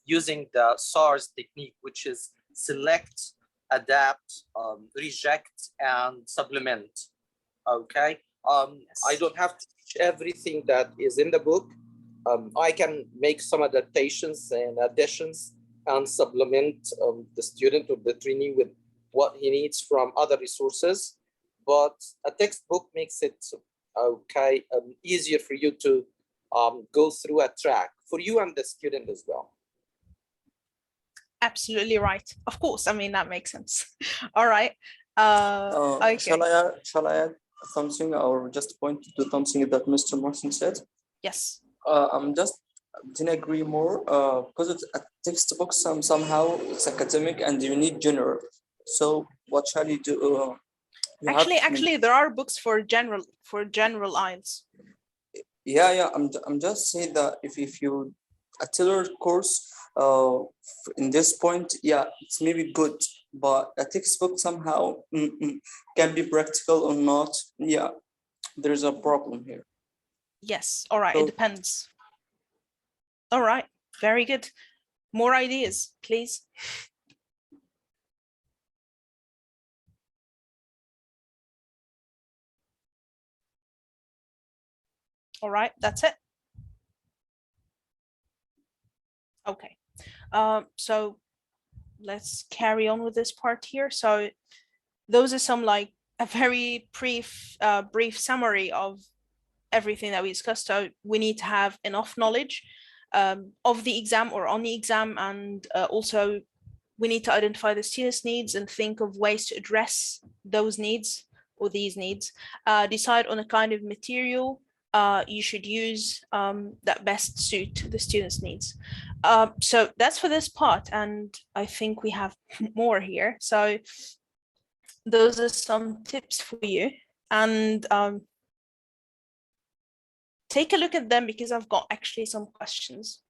using the SARS technique, which is select, adapt, reject, and supplement. Okay. I don't have to teach everything that is in the book. I can make some adaptations and additions and supplement the student or the trainee with what he needs from other resources. But a textbook makes it easier for you to go through a track for you and the student as well. Absolutely right. Of course. I mean, that makes sense. All right. Okay. Shall I add something or just point to something that Mr. Martin said? Yes. I'm just didn't agree more because it's a textbook. Somehow it's academic and you need general. So what shall you do? You have Actually, there are books for general IELTS. Yeah. I'm just saying that if you a tailored course in this point, yeah, it's maybe good, but a textbook somehow can be practical or not. Yeah, there's a problem here. Yes. All right. So- It depends. All right. Very good. More ideas, please. All right. That's it. Okay. So let's carry on with this part here. So those are some like a very brief summary of everything that we discussed. So we need to have enough knowledge of the exam or on the exam, and also we need to identify the students' needs and think of ways to address those needs or these needs. Decide on a kind of material you should use that best suit the students' needs. So that's for this part, and I think we have more here. So those are some tips for you, and take a look at them because I've got actually some questions.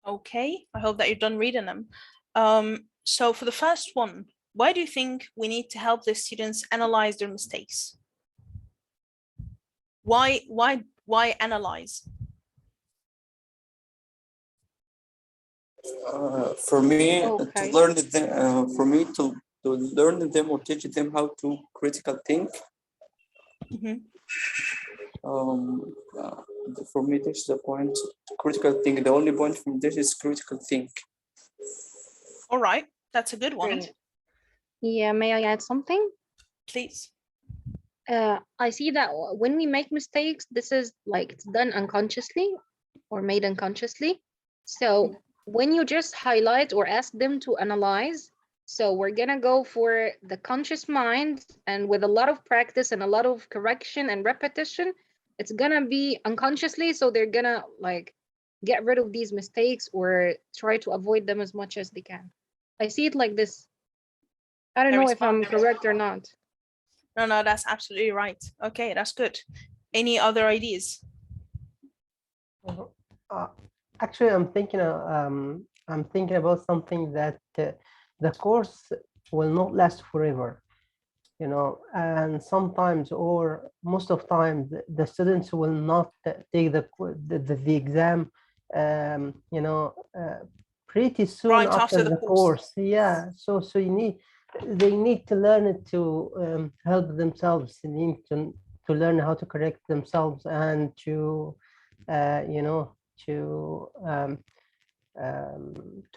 Okay, I hope that you're done reading them. So for the first one, why do you think we need to help the students analyze their mistakes? Why analyze? For me Okay. to learn them, or teach them how to critical think Mhm. For me, this is the point. Critical think. The only point from this is critical think. All right, that's a good one. Great. Yeah, may I add something? Please. I see that when we make mistakes, this is like it's done unconsciously or made unconsciously. So when you just highlight or ask them to analyze, so we're gonna go for the conscious mind, and with a lot of practice and a lot of correction and repetition, it's gonna be unconsciously. So they're gonna like get rid of these mistakes or try to avoid them as much as they can. I see it like this. I don't know if I'm correct or not. No, that's absolutely right. Okay, that's good. Any other ideas? Actually, I'm thinking about something that the course will not last forever, you know, and sometimes or most of time the students will not take the exam, you know, pretty soon Right after after the the course. course. Yeah, so they need to learn it to help themselves. They need to learn how to correct themselves and to you know, to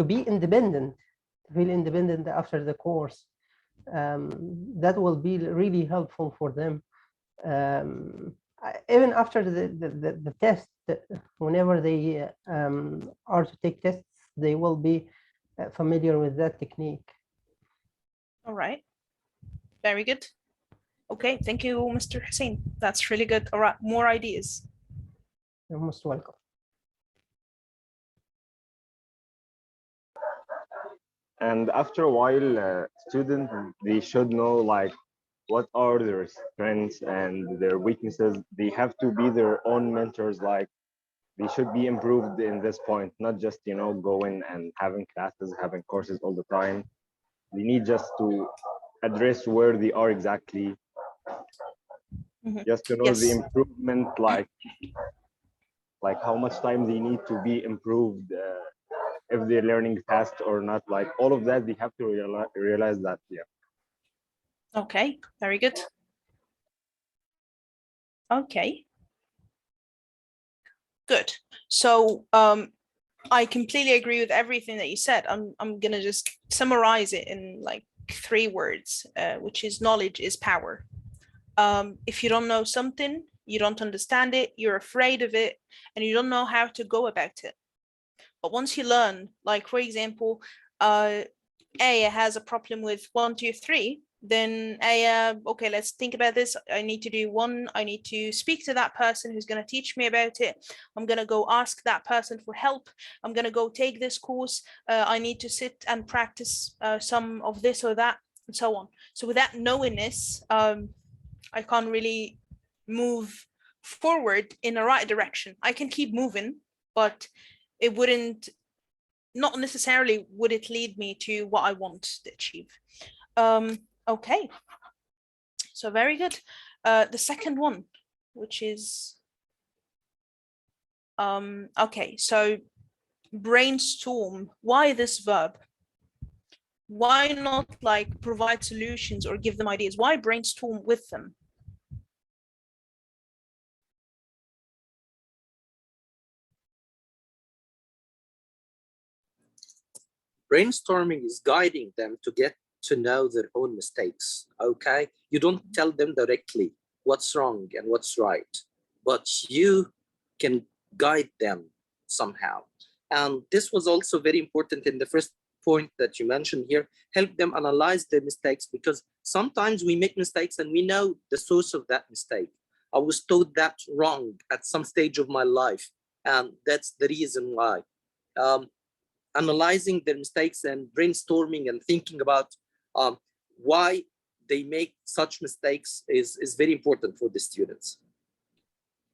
be independent, feel independent after the course. That will be really helpful for them. Even after the test, whenever they are to take tests, they will be familiar with that technique. All right. Very good. Okay, thank you, Mr. Hussein. That's really good. All right, more ideas. You're most welcome. And after a while, students, they should know like what are their strengths and their weaknesses. They have to be their own mentors. Like they should be improved in this point, not just, you know, going and having classes, having courses all the time. They need just to address where they are exactly, just to know the Yes. improvement, like how much time they need to be improved, if they're learning fast or not. Like all of that, they have to realize that. Yeah. Okay, very good. Okay. Good. So I completely agree with everything that you said. I'm gonna just summarize it in like 3 words, which is knowledge is power. If you don't know something, you don't understand it, you're afraid of it, and you don't know how to go about it. But once you learn, like for example, Aya has a problem with 1, 2, 3, then Aya, okay, let's think about this. I need to do 1. I need to speak to that person who's going to teach me about it. I'm going to go ask that person for help. I'm going to go take this course. I need to sit and practice some of this or that, and so on. So with that knowingness, I can't really move forward in the right direction. I can keep moving, but it wouldn't, not necessarily would it lead me to what I want to achieve. Okay, so very good. The second one, which is okay, so brainstorm. Why this verb? Why not like provide solutions or give them ideas? Why brainstorm with them? Brainstorming is guiding them to get to know their own mistakes, okay? You don't tell them directly what's wrong and what's right, but you can guide them somehow. And this was also very important in the first point that you mentioned here, help them analyze their mistakes, because sometimes we make mistakes and we know the source of that mistake. I was taught that wrong at some stage of my life, and that's the reason why. Analyzing their mistakes and brainstorming and thinking about why they make such mistakes is very important for the students.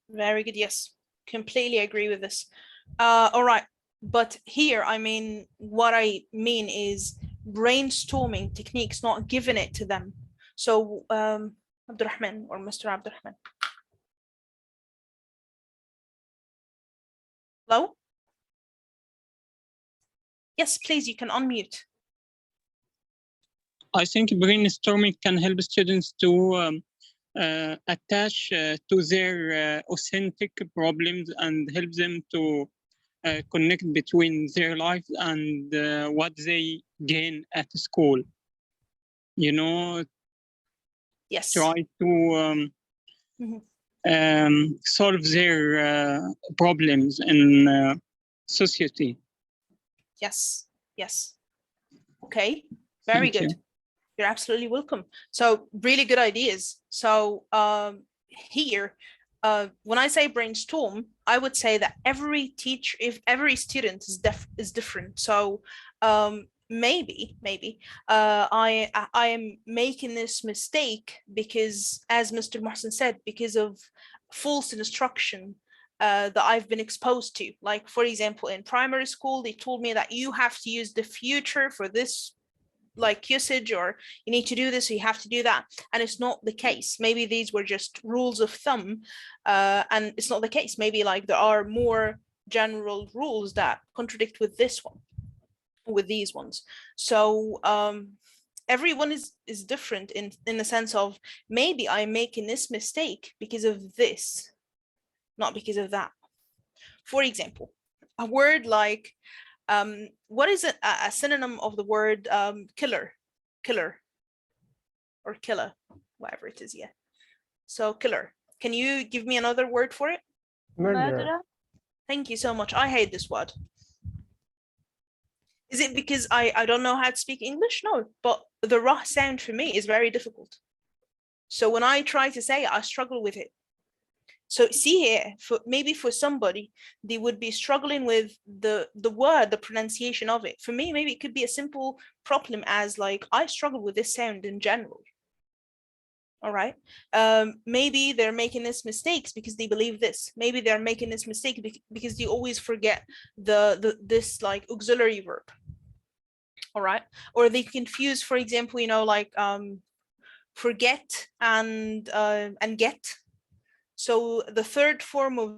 Very good. Yes, completely agree with this. All right. But here, I mean, what I mean is brainstorming techniques, not giving it to them. So Abdurrahman or Mr. Abdurrahman. Hello? Yes, please, you can unmute. I think brainstorming can help students to attach to their authentic problems and help them to connect between their life and what they gain at school. You know, Yes. try to solve their problems in society. Yes. Yes. Okay. Very Thank you. good. You're absolutely welcome. So really good ideas. So here, when I say brainstorm, I would say that every teacher, if every student is different. So maybe I am making this mistake because, as Mr. Mohsen said, because of false instruction that I've been exposed to. Like, for example, in primary school, they told me that you have to use the future for this like usage, or you need to do this, so you have to do that, and it's not the case. Maybe these were just rules of thumb, and it's not the case. Maybe like there are more general rules that contradict with this one, with these ones. So everyone is different in the sense of, maybe I'm making this mistake because of this, not because of that. For example, a word like what is a synonym of the word killer or killer, whatever it is? Yeah. So killer. Can you give me another word for it? Murderer. Thank you so much. I hate this word. Is it because I don't know how to speak English? No, but the raw sound for me is very difficult. So when I try to say it, I struggle with it. So see here, maybe for somebody, they would be struggling with the word, the pronunciation of it. For me, maybe it could be a simple problem as like, I struggle with this sound in general. All right. Maybe they're making this mistakes because they believe this. Maybe they're making this mistake because they always forget this like auxiliary verb. All right. Or they confuse, for example, you know, like forget and get. So the third form of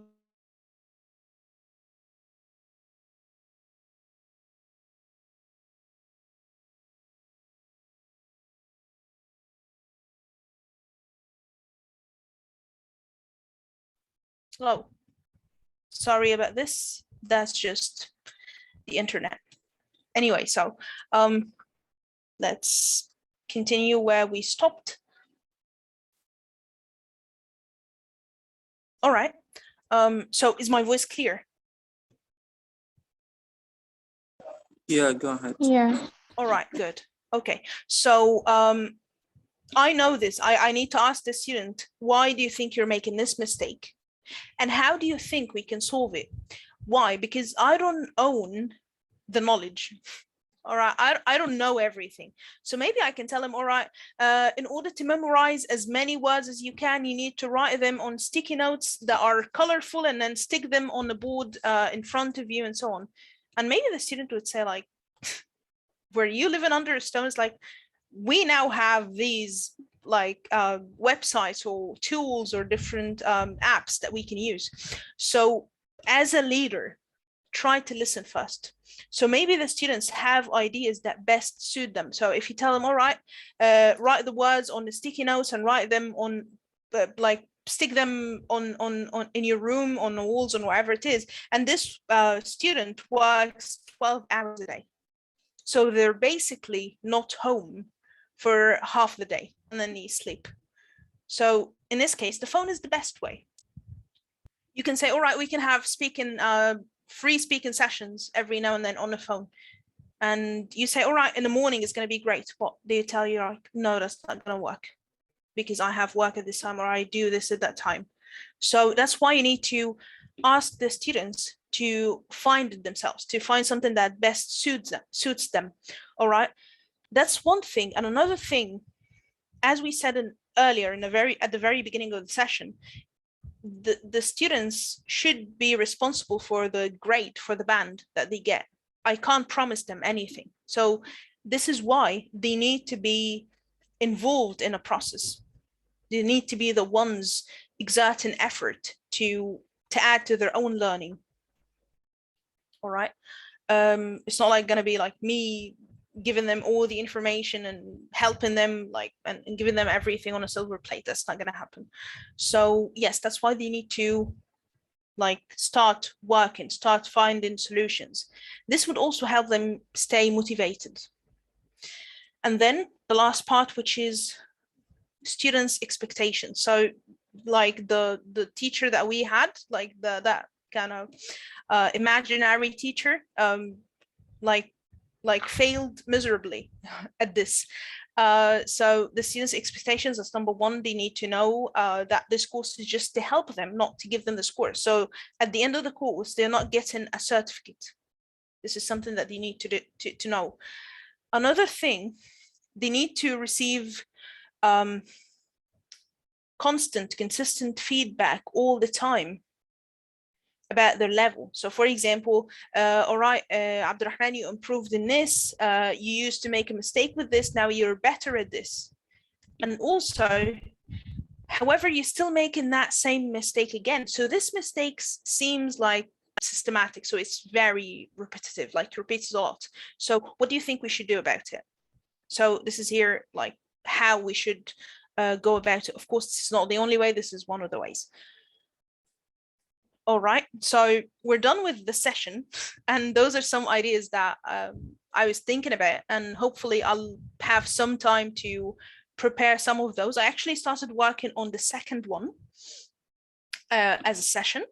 oh, sorry about this. That's just the internet. Anyway, so let's continue where we stopped. All right. So is my voice clear? Yeah, go ahead. Yeah. All right, good. Okay. So I know this. I need to ask the student, why do you think you're making this mistake? And how do you think we can solve it? Why? Because I don't own the knowledge. All right, I don't know everything. So maybe I can tell them, all right, in order to memorize as many words as you can, you need to write them on sticky notes that are colorful and then stick them on the board in front of you and so on. And maybe the student would say like, were you living under a stone? It's like, we now have these like websites or tools or different apps that we can use. So as a leader, try to listen first. So maybe the students have ideas that best suit them. So if you tell them, all right, write the words on the sticky notes and write them on like stick them on in your room, on the walls, on wherever it is. And this student works 12 hours a day. So they're basically not home for half the day and then they sleep. So in this case, the phone is the best way. You can say, all right, we can have free speaking sessions every now and then on the phone. And you say, all right, in the morning it's going to be great. What do you tell you? Like, no, that's not going to work because I have work at this time or I do this at that time. So that's why you need to ask the students to find it themselves, to find something that best suits them. All right. That's one thing. And another thing, as we said earlier at the very beginning of the session, the students should be responsible for the grade, for the band that they get. I can't promise them anything. So this is why they need to be involved in a process. They need to be the ones exerting effort to add to their own learning. All right. It's not like going to be like me giving them all the information and helping them like and giving them everything on a silver plate. That's not going to happen. So yes, that's why they need to like start working, start finding solutions. This would also help them stay motivated. And then the last part, which is students' expectations. So like the teacher that we had, like that kind of imaginary teacher, like failed miserably at this. So the students' expectations is number one, they need to know that this course is just to help them, not to give them the score. So at the end of the course, they're not getting a certificate. This is something that they need to do, to know. Another thing, they need to receive constant, consistent feedback all the time about their level. So for example, all right, Abdurrahman, you improved in this, you used to make a mistake with this, now you're better at this. And also, however, you're still making that same mistake again. So this mistake seems like systematic, so it's very repetitive, like repeats a lot. So what do you think we should do about it? So this is here, like how we should go about it. Of course, this is not the only way, this is one of the ways. All right, so we're done with the session, and those are some ideas that I was thinking about, and hopefully I'll have some time to prepare some of those. I actually started working on the second one as a session.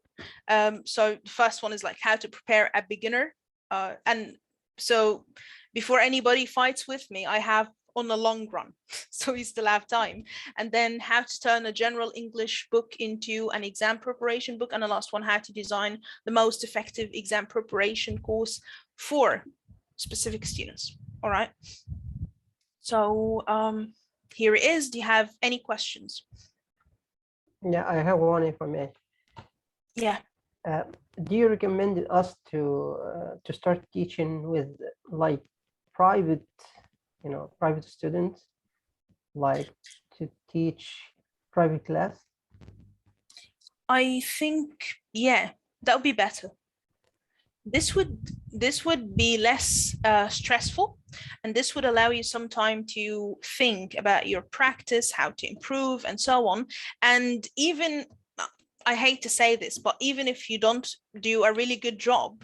So the first one is like how to prepare a beginner. And so before anybody fights with me, I have on the long run, so we still have time. And then how to turn a general English book into an exam preparation book. And the last one, how to design the most effective exam preparation course for specific students. All right. So here it is. Do you have any questions? Yeah, I have one if I may. Yeah. Do you recommend us to start teaching with like private, private students, like to teach private class? I think, yeah, that would be better. This would be less stressful, and this would allow you some time to think about your practice, how to improve, and so on. And even, I hate to say this, but even if you don't do a really good job,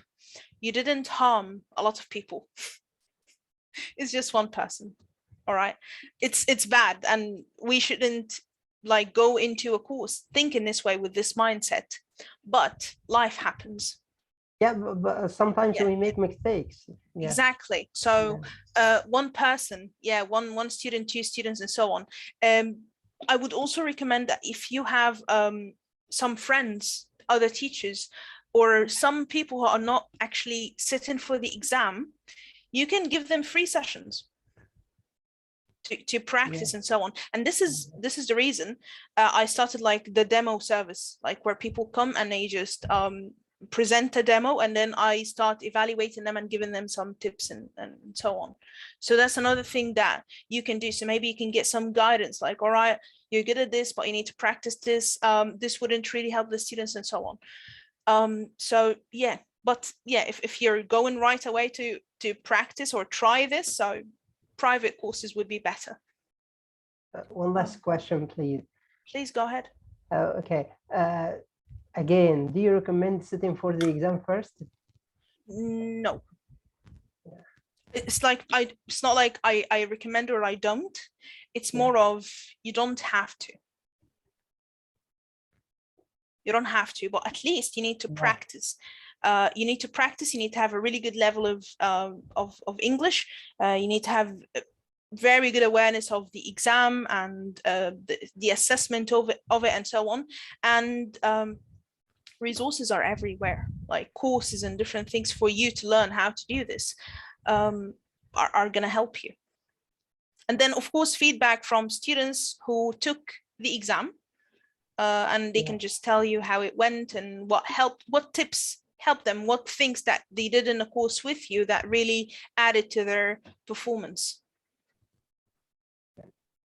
you didn't harm a lot of people. It's just one person. All right, it's bad, and we shouldn't like go into a course thinking this way with this mindset, but life happens. Yeah, but sometimes we make mistakes. Yeah. Exactly. So one person, one student, two students, and so on. I would also recommend that if you have some friends, other teachers, or some people who are not actually sitting for the exam, you can give them free sessions to practice and so on. And this is the reason I started like the demo service, like where people come and they just present a demo, and then I start evaluating them and giving them some tips and so on. So that's another thing that you can do. So maybe you can get some guidance, like, all right, you're good at this, but you need to practice this. This wouldn't really help the students and so on. So yeah, but yeah, if you're going right away to practice or try this, so private courses would be better. One last question, please. Please go ahead. Okay. Again, do you recommend sitting for the exam first? No. It's like it's not like I recommend or I don't. It's more of you don't have to. You don't have to, but at least you need to practice. You need to practice. You need to have a really good level of English. You need to have very good awareness of the exam and the assessment of it and so on. And resources are everywhere, like courses and different things for you to learn how to do this are going to help you. And then, of course, feedback from students who took the exam, and they can just tell you how it went and what helped, what tips helped them, what things that they did in the course with you that really added to their performance.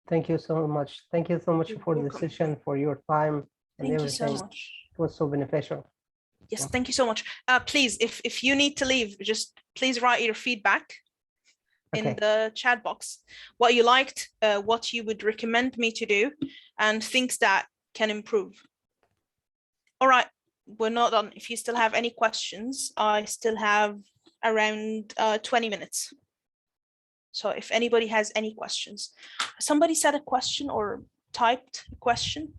Thank you so much. Thank you so much for the session, for your time and Thank everything. you so much. It was so beneficial. Yes, thank you so much. Please, if you need to leave, just please write your feedback. in Okay. the chat box what you liked, what you would recommend me to do, and things that can improve. All right, we're not done. If you still have any questions, I still have around 20 minutes. So if anybody has any questions. Somebody said a question or typed a question.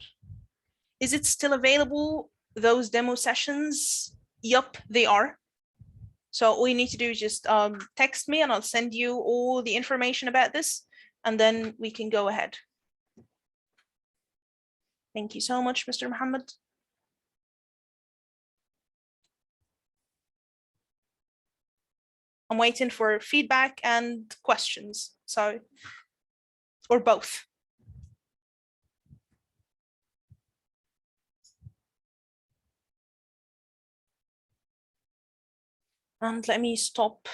Is it still available, those demo sessions? Yup, they are. So all you need to do is just text me and I'll send you all the information about this, and then we can go ahead. Thank you so much, Mr. Muhammad. I'm waiting for feedback and questions, so, or both. And let me stop